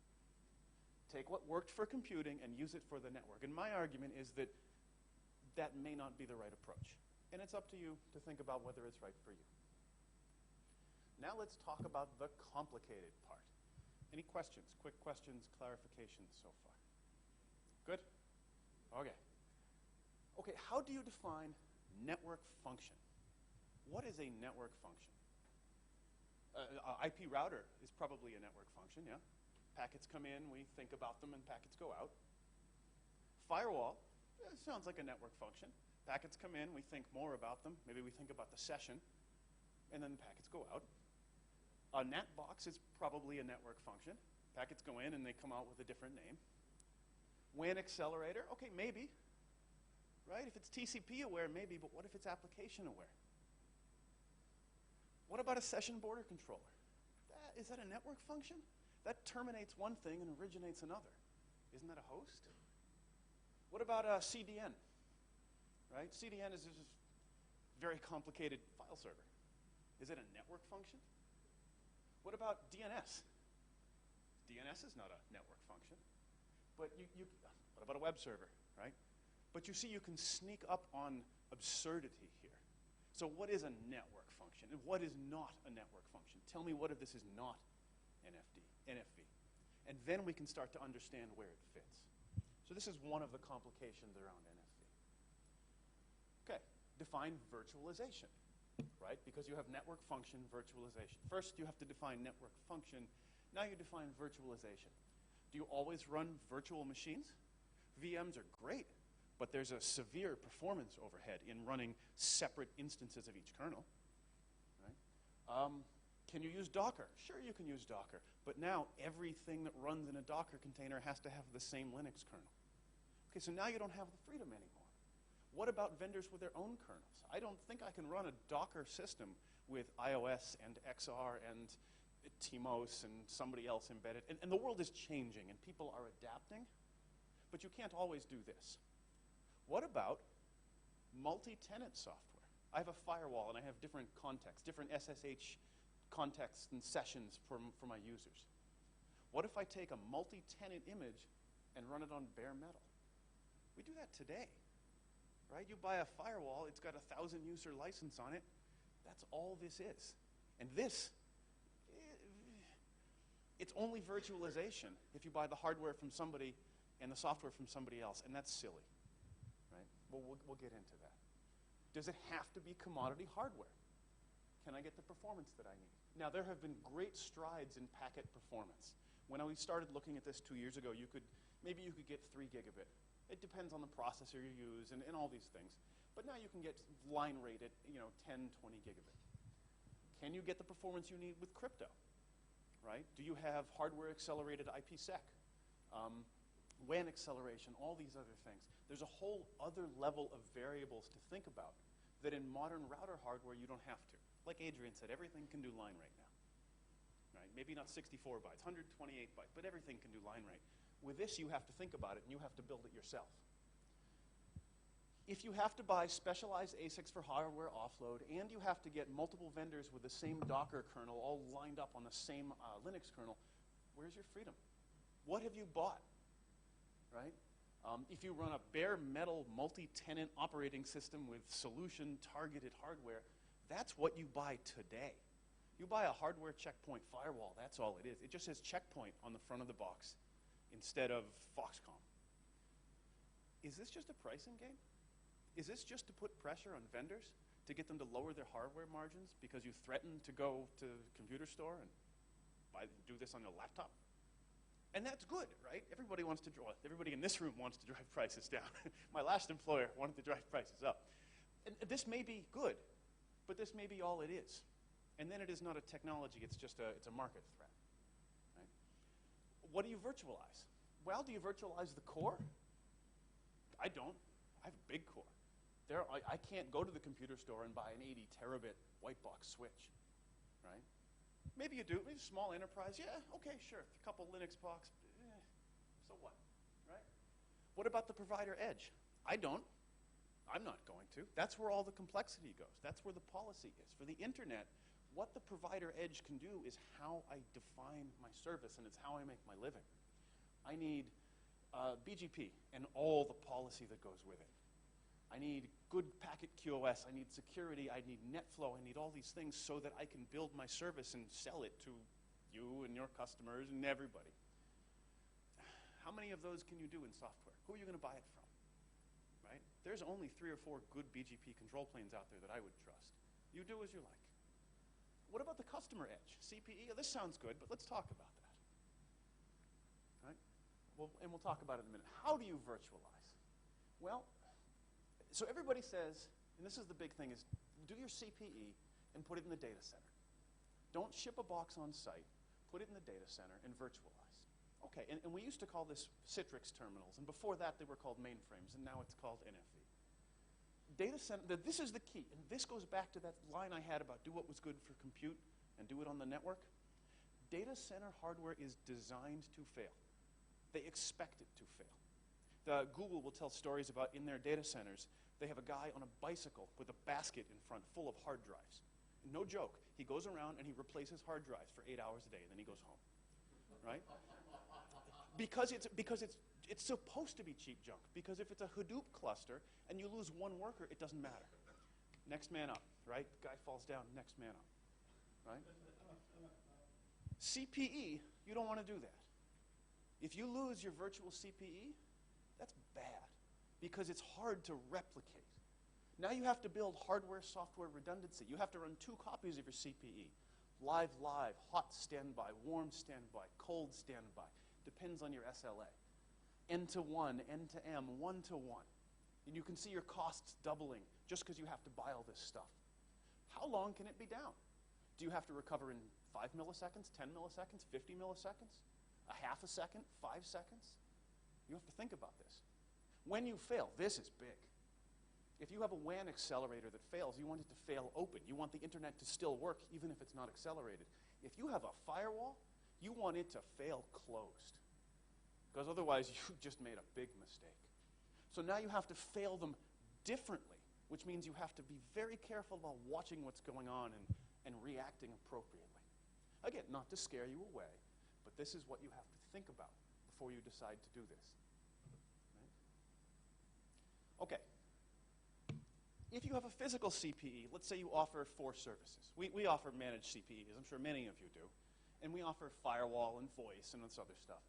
Take what worked for computing and use it for the network. And my argument is that that may not be the right approach. And it's up to you to think about whether it's right for you. Now let's talk about the complicated part. Any questions? Quick questions, clarifications so far? Good? Okay. Okay, how do you define network function? What is a network function? IP router is probably a network function, yeah? Packets come in, we think about them, and packets go out. Firewall, sounds like a network function. Packets come in, we think more about them. Maybe we think about the session, and then the packets go out. A NAT box is probably a network function. Packets go in, and they come out with a different name. WAN accelerator, okay, maybe. Right? If it's TCP aware, maybe, but what if it's application aware? What about a session border controller? Is that a network function? That terminates one thing and originates another. Isn't that a host? What about a CDN? Right? CDN is just a very complicated file server. Is it a network function? What about DNS? DNS is not a network function. But what about a web server, right? But you see, you can sneak up on absurdity here. So what is a network function, and what is not a network function? Tell me what if this is not NFV. And then we can start to understand where it fits. So this is one of the complications around NFV. Okay, define virtualization, right? Because you have network function virtualization. First, you have to define network function. Now you define virtualization. Do you always run virtual machines? VMs are great, but there's a severe performance overhead in running separate instances of each kernel, right? Can you use Docker? Sure, you can use Docker. But now everything that runs in a Docker container has to have the same Linux kernel. Okay, so now you don't have the freedom anymore. What about vendors with their own kernels? I don't think I can run a Docker system with iOS and XR and TMOS and somebody else embedded. And the world is changing, and people are adapting. But you can't always do this. What about multi-tenant software? I have a firewall, and I have different contexts, different SSH contexts and sessions for my users. What if I take a multi-tenant image and run it on bare metal? We do that today, right? You buy a firewall, it's got a 1,000-user license on it. That's all this is. And this, it's only virtualization if you buy the hardware from somebody and the software from somebody else, and that's silly, right? Well, we'll get into that. Does it have to be commodity hardware? Can I get the performance that I need? Now, there have been great strides in packet performance. When we started looking at this 2 years ago, maybe you could get 3 gigabit. It depends on the processor you use and all these things. But now you can get line rate at 10, 20 gigabit. Can you get the performance you need with crypto? Right? Do you have hardware accelerated IPsec? WAN acceleration, all these other things. There's a whole other level of variables to think about that in modern router hardware you don't have to. Like Adrian said, everything can do line rate now. right? Maybe not 64 bytes, 128 bytes, but everything can do line rate. With this, you have to think about it, and you have to build it yourself. If you have to buy specialized ASICs for hardware offload, and you have to get multiple vendors with the same Docker kernel all lined up on the same Linux kernel, where's your freedom? What have you bought, right? If you run a bare metal multi-tenant operating system with solution-targeted hardware, that's what you buy today. You buy a hardware checkpoint firewall, that's all it is. It just says checkpoint on the front of the box instead of Foxconn. Is this just a pricing game? Is this just to put pressure on vendors to get them to lower their hardware margins because you threaten to go to the computer store and do this on your laptop? And that's good, right? Everybody in this room wants to drive prices down. My last employer wanted to drive prices up. And this may be good, but this may be all it is. And then it is not a technology, it's a market threat. Right? What do you virtualize? Well, do you virtualize the core? I don't. I have a big core. I can't go to the computer store and buy an 80 terabit white box switch, right? Maybe you do. Maybe small enterprise. Yeah, okay, sure. A couple Linux box. So what, right? What about the provider edge? I don't. I'm not going to. That's where all the complexity goes. That's where the policy is. For the internet, what the provider edge can do is how I define my service, and it's how I make my living. I need BGP and all the policy that goes with it. I need good packet QoS, I need security, I need NetFlow, I need all these things so that I can build my service and sell it to you and your customers and everybody. How many of those can you do in software? Who are you going to buy it from? Right? There's only 3 or 4 good BGP control planes out there that I would trust. You do as you like. What about the customer edge? CPE? Oh, this sounds good, but let's talk about that. Right? Well, and we'll talk about it in a minute. How do you virtualize? Well, so everybody says, and this is the big thing, is do your CPE and put it in the data center. Don't ship a box on site. Put it in the data center and virtualize. Okay, and we used to call this Citrix terminals, and before that they were called mainframes, and now it's called NFV. Data center, this is the key, and this goes back to that line I had about do what was good for compute and do it on the network. Data center hardware is designed to fail. They expect it to fail. Google will tell stories about in their data centers, they have a guy on a bicycle with a basket in front full of hard drives. No joke. He goes around and he replaces hard drives for 8 hours a day, and then he goes home. Right? Because it's supposed to be cheap junk. Because if it's a Hadoop cluster and you lose one worker, it doesn't matter. Next man up, right? Guy falls down, next man up, right? CPE, you don't want to do that. If you lose your virtual CPE, that's bad because it's hard to replicate. Now you have to build hardware-software redundancy. You have to run 2 copies of your CPE. Live, hot standby, warm standby, cold standby. Depends on your SLA. N to 1, N to M, 1 to 1. And you can see your costs doubling just because you have to buy all this stuff. How long can it be down? Do you have to recover in 5 milliseconds, 10 milliseconds, 50 milliseconds? A half a second, 5 seconds? You have to think about this. When you fail, this is big. If you have a WAN accelerator that fails, you want it to fail open. You want the internet to still work even if it's not accelerated. If you have a firewall, you want it to fail closed. Because otherwise you just made a big mistake. So now you have to fail them differently, which means you have to be very careful about watching what's going on and reacting appropriately. Again, not to scare you away, but this is what you have to think about before you decide to do this. Right? Okay. If you have a physical CPE, let's say you offer 4 services. We offer managed CPEs, I'm sure many of you do. And we offer firewall and voice and this other stuff.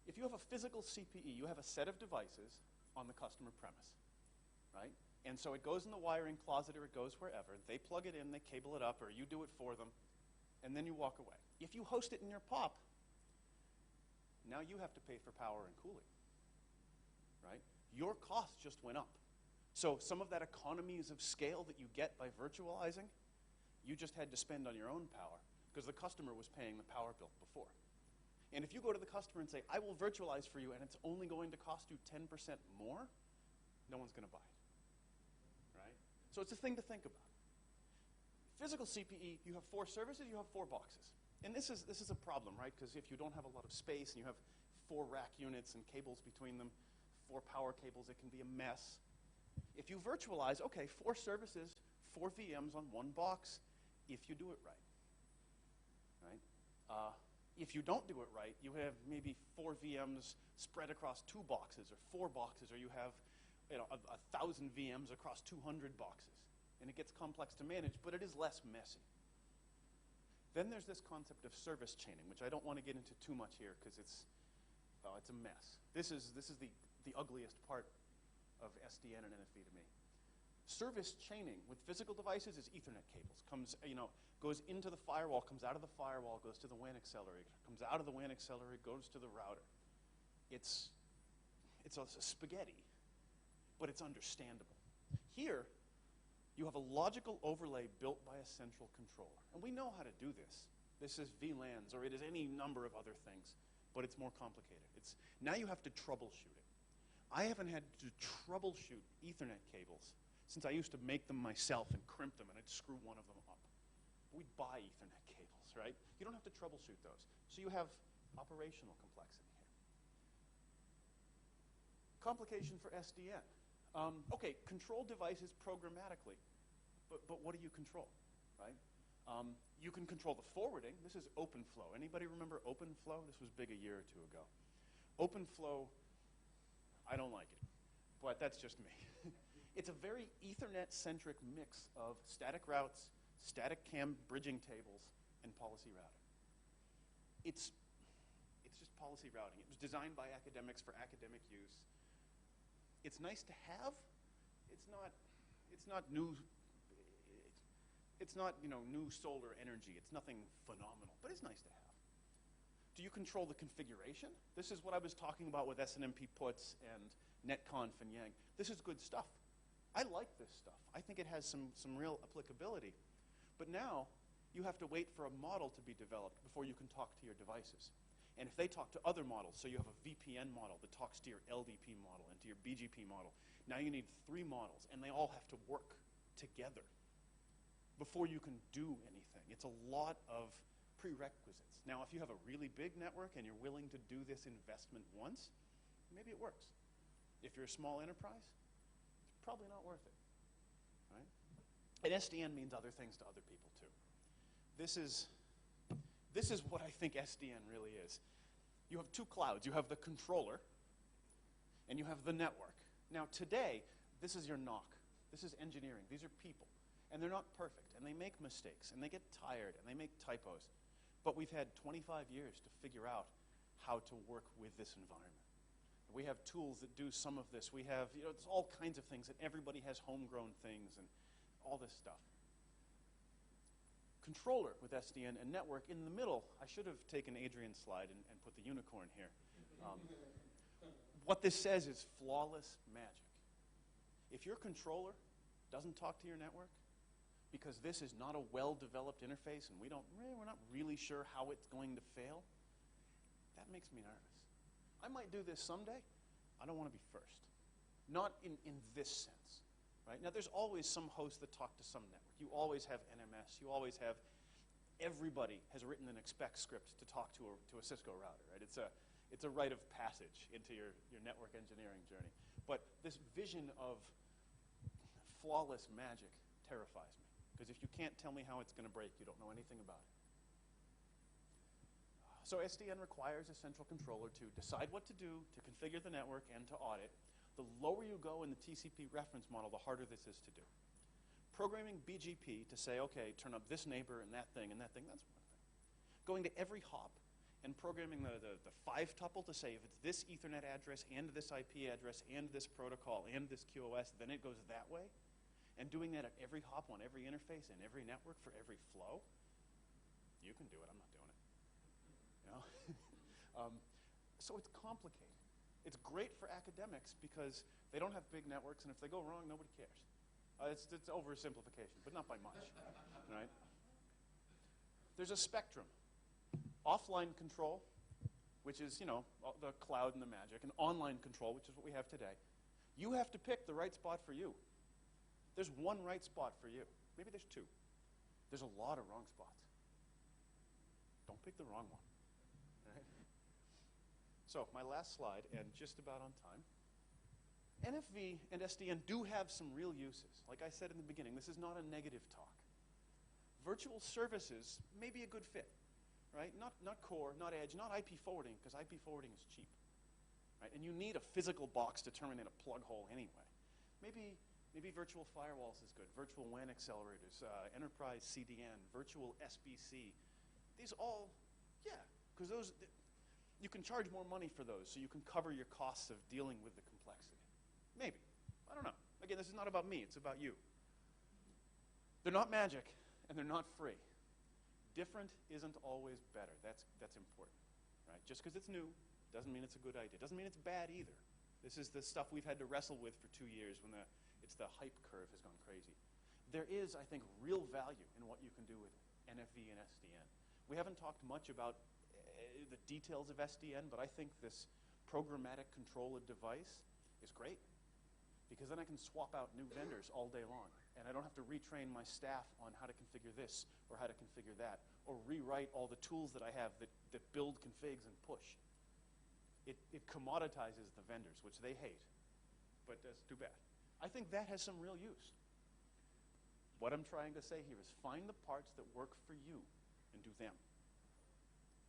If you have a physical CPE, you have a set of devices on the customer premise, right? And so it goes in the wiring closet or it goes wherever. They plug it in, they cable it up, or you do it for them, and then you walk away. If you host it in your POP, now you have to pay for power and cooling, right? Your cost just went up. So some of that economies of scale that you get by virtualizing, you just had to spend on your own power because the customer was paying the power bill before. And if you go to the customer and say, I will virtualize for you and it's only going to cost you 10% more, no one's going to buy it, right? So it's a thing to think about. Physical CPE, you have 4 services, you have 4 boxes. And this is a problem, right? Because if you don't have a lot of space and you have 4 rack units and cables between them, 4 power cables, it can be a mess. If you virtualize, okay, 4 services, 4 VMs on 1 box, if you do it right, right? If you don't do it right, you have maybe 4 VMs spread across 2 boxes or 4 boxes, or you have 1,000 VMs across 200 boxes. And it gets complex to manage, but it is less messy. Then there's this concept of service chaining, which I don't want to get into too much here because it's a mess. This is the ugliest part of SDN and NFV to me. Service chaining with physical devices is Ethernet cables. Goes into the firewall, comes out of the firewall, goes to the WAN accelerator, comes out of the WAN accelerator, goes to the router. It's a spaghetti, but it's understandable. Here, you have a logical overlay built by a central controller. And we know how to do this. This is VLANs, or it is any number of other things, but it's more complicated. Now you have to troubleshoot it. I haven't had to troubleshoot Ethernet cables since I used to make them myself and crimp them, and I'd screw one of them up. We buy Ethernet cables, right? You don't have to troubleshoot those. So you have operational complexity here. Complication for SDN. Okay, control devices programmatically, but what do you control, right? You can control the forwarding. This is OpenFlow. Anybody remember OpenFlow? This was big a year or 2 ago. OpenFlow, I don't like it, but that's just me. It's a very Ethernet-centric mix of static routes, static CAM bridging tables, and policy routing. It's just policy routing. It was designed by academics for academic use. It's nice to have. It's not new. It's not new solar energy. It's nothing phenomenal, but it's nice to have. Do you control the configuration? This is what I was talking about with SNMP puts and netconf and yang. This is good stuff. I like this stuff. I think it has some real applicability. But now you have to wait for a model to be developed before you can talk to your devices. And if they talk to other models, so you have a VPN model that talks to your LDP model and to your BGP model, now you need 3 models, and they all have to work together before you can do anything. It's a lot of prerequisites. Now, if you have a really big network and you're willing to do this investment once, maybe it works. If you're a small enterprise, it's probably not worth it, right? And SDN means other things to other people, too. This is what I think SDN really is. You have 2 clouds. You have the controller, and you have the network. Now, today, this is your NOC. This is engineering. These are people. And they're not perfect, and they make mistakes, and they get tired, and they make typos. But we've had 25 years to figure out how to work with this environment. We have tools that do some of this. We have, there's all kinds of things, and everybody has homegrown things and all this stuff. Controller with SDN and network. In the middle, I should have taken Adrian's slide and put the unicorn here. What this says is flawless magic. If your controller doesn't talk to your network, because this is not a well-developed interface and we're not really sure how it's going to fail, that makes me nervous. I might do this someday. I don't want to be first. Not in this sense. Right? Now, there's always some host that talk to some network. You always have NMS. You always have everybody has written an expect script to talk to a Cisco router. Right? It's a rite of passage into your network engineering journey. But this vision of flawless magic terrifies me. Because if you can't tell me how it's going to break, you don't know anything about it. So SDN requires a central controller to decide what to do, to configure the network, and to audit. The lower you go in the TCP reference model, the harder this is to do. Programming BGP to say, okay, turn up this neighbor and that thing, that's one thing. Going to every hop and programming the 5-tuple to say if it's this Ethernet address and this IP address and this protocol and this QoS, then it goes that way. And doing that at every hop on every interface and every network for every flow, you can do it. I'm not doing it. So it's complicated. It's great for academics because they don't have big networks, and if they go wrong, nobody cares. It's oversimplification, but not by much, right? There's a spectrum. Offline control, which is, the cloud and the magic, and online control, which is what we have today. You have to pick the right spot for you. There's one right spot for you. Maybe there's 2. There's a lot of wrong spots. Don't pick the wrong one. Right? So my last slide, and just about on time. NFV and SDN do have some real uses. Like I said in the beginning, this is not a negative talk. Virtual services may be a good fit, right? Not core, not edge, not IP forwarding, because IP forwarding is cheap, right? And you need a physical box to terminate a plug hole anyway. Maybe virtual firewalls is good, virtual WAN accelerators, enterprise CDN, virtual SBC. These all, yeah, because those, you can charge more money for those, so you can cover your costs of dealing with the complexity. Maybe. I don't know. Again, this is not about me. It's about you. They're not magic, and they're not free. Different isn't always better. That's important, right? Just because it's new doesn't mean it's a good idea. Doesn't mean it's bad either. This is the stuff we've had to wrestle with for 2 years when the hype curve has gone crazy. There is, I think, real value in what you can do with NFV and SDN. We haven't talked much about the details of SDN, but I think this programmatic controller device is great, because then I can swap out new vendors all day long, and I don't have to retrain my staff on how to configure this or how to configure that, or rewrite all the tools that I have that build configs and push. It commoditizes the vendors, which they hate, but that's too bad. I think that has some real use. What I'm trying to say here is find the parts that work for you and do them.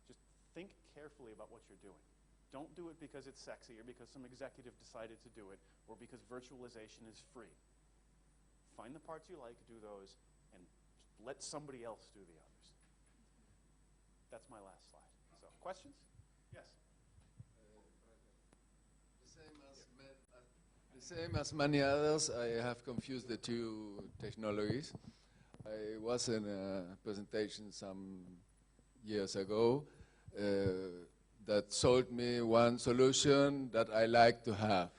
Just think carefully about what you're doing. Don't do it because it's sexy or because some executive decided to do it or because virtualization is free. Find the parts you like, do those, and let somebody else do the others. That's my last slide. So, questions? Yes? The same as many others, I have confused the two technologies. I was in a presentation some years ago that sold me one solution that I like to have.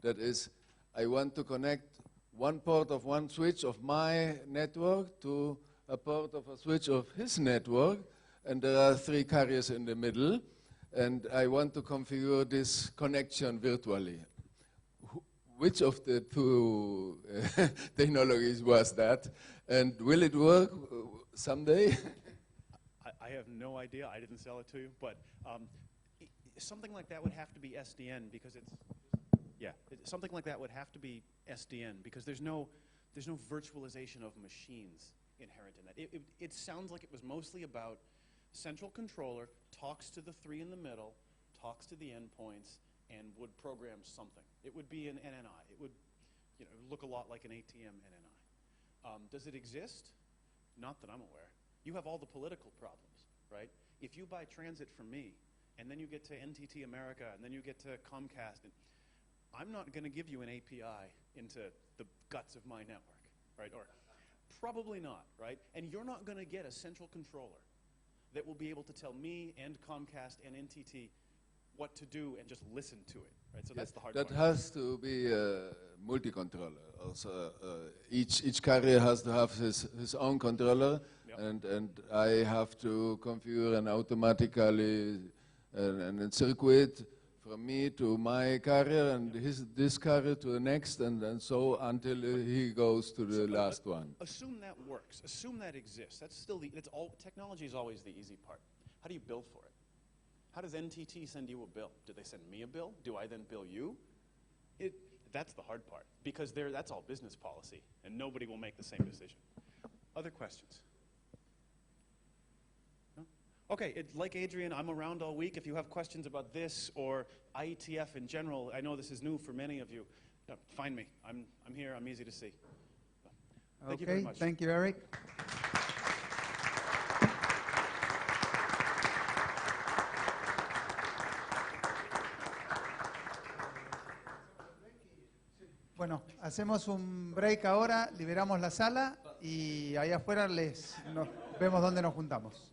That is, I want to connect one port of one switch of my network to a port of a switch of his network, and there are 3 carriers in the middle, and I want to configure this connection virtually. Which of the two technologies was that? And will it work someday? I have no idea. I didn't sell it to you, but something like that would have to be SDN because it's, yeah, something like that would have to be SDN because there's no virtualization of machines inherent in that. It sounds like it was mostly about central controller talks to the 3 in the middle, talks to the endpoints, and would program something. It would be an NNI. It would, look a lot like an ATM NNI. Does it exist? Not that I'm aware. You have all the political problems, right? If you buy transit from me, and then you get to NTT America, and then you get to Comcast, and I'm not going to give you an API into the guts of my network, right? Or probably not, right? And you're not going to get a central controller that will be able to tell me and Comcast and NTT what to do and just listen to it, right? So that's the hard part. That has to be a multi-controller. Also, each carrier has to have his own controller, yep. and I have to configure an automatically and circuit from me to my carrier and this carrier to the next, and so until he goes to the last one. Assume that works. Assume that exists. That's still technology is always the easy part. How do you bill for it? How does NTT send you a bill? Do they send me a bill? Do I then bill you? That's the hard part, because that's all business policy, and nobody will make the same decision. Other questions? No? Okay, like Adrian, I'm around all week. If you have questions about this or IETF in general, I know this is new for many of you, find me. I'm here. I'm easy to see. Thank you very much. Thank you, Eric. Bueno, hacemos un break ahora, liberamos la sala y ahí afuera nos vemos dónde nos juntamos.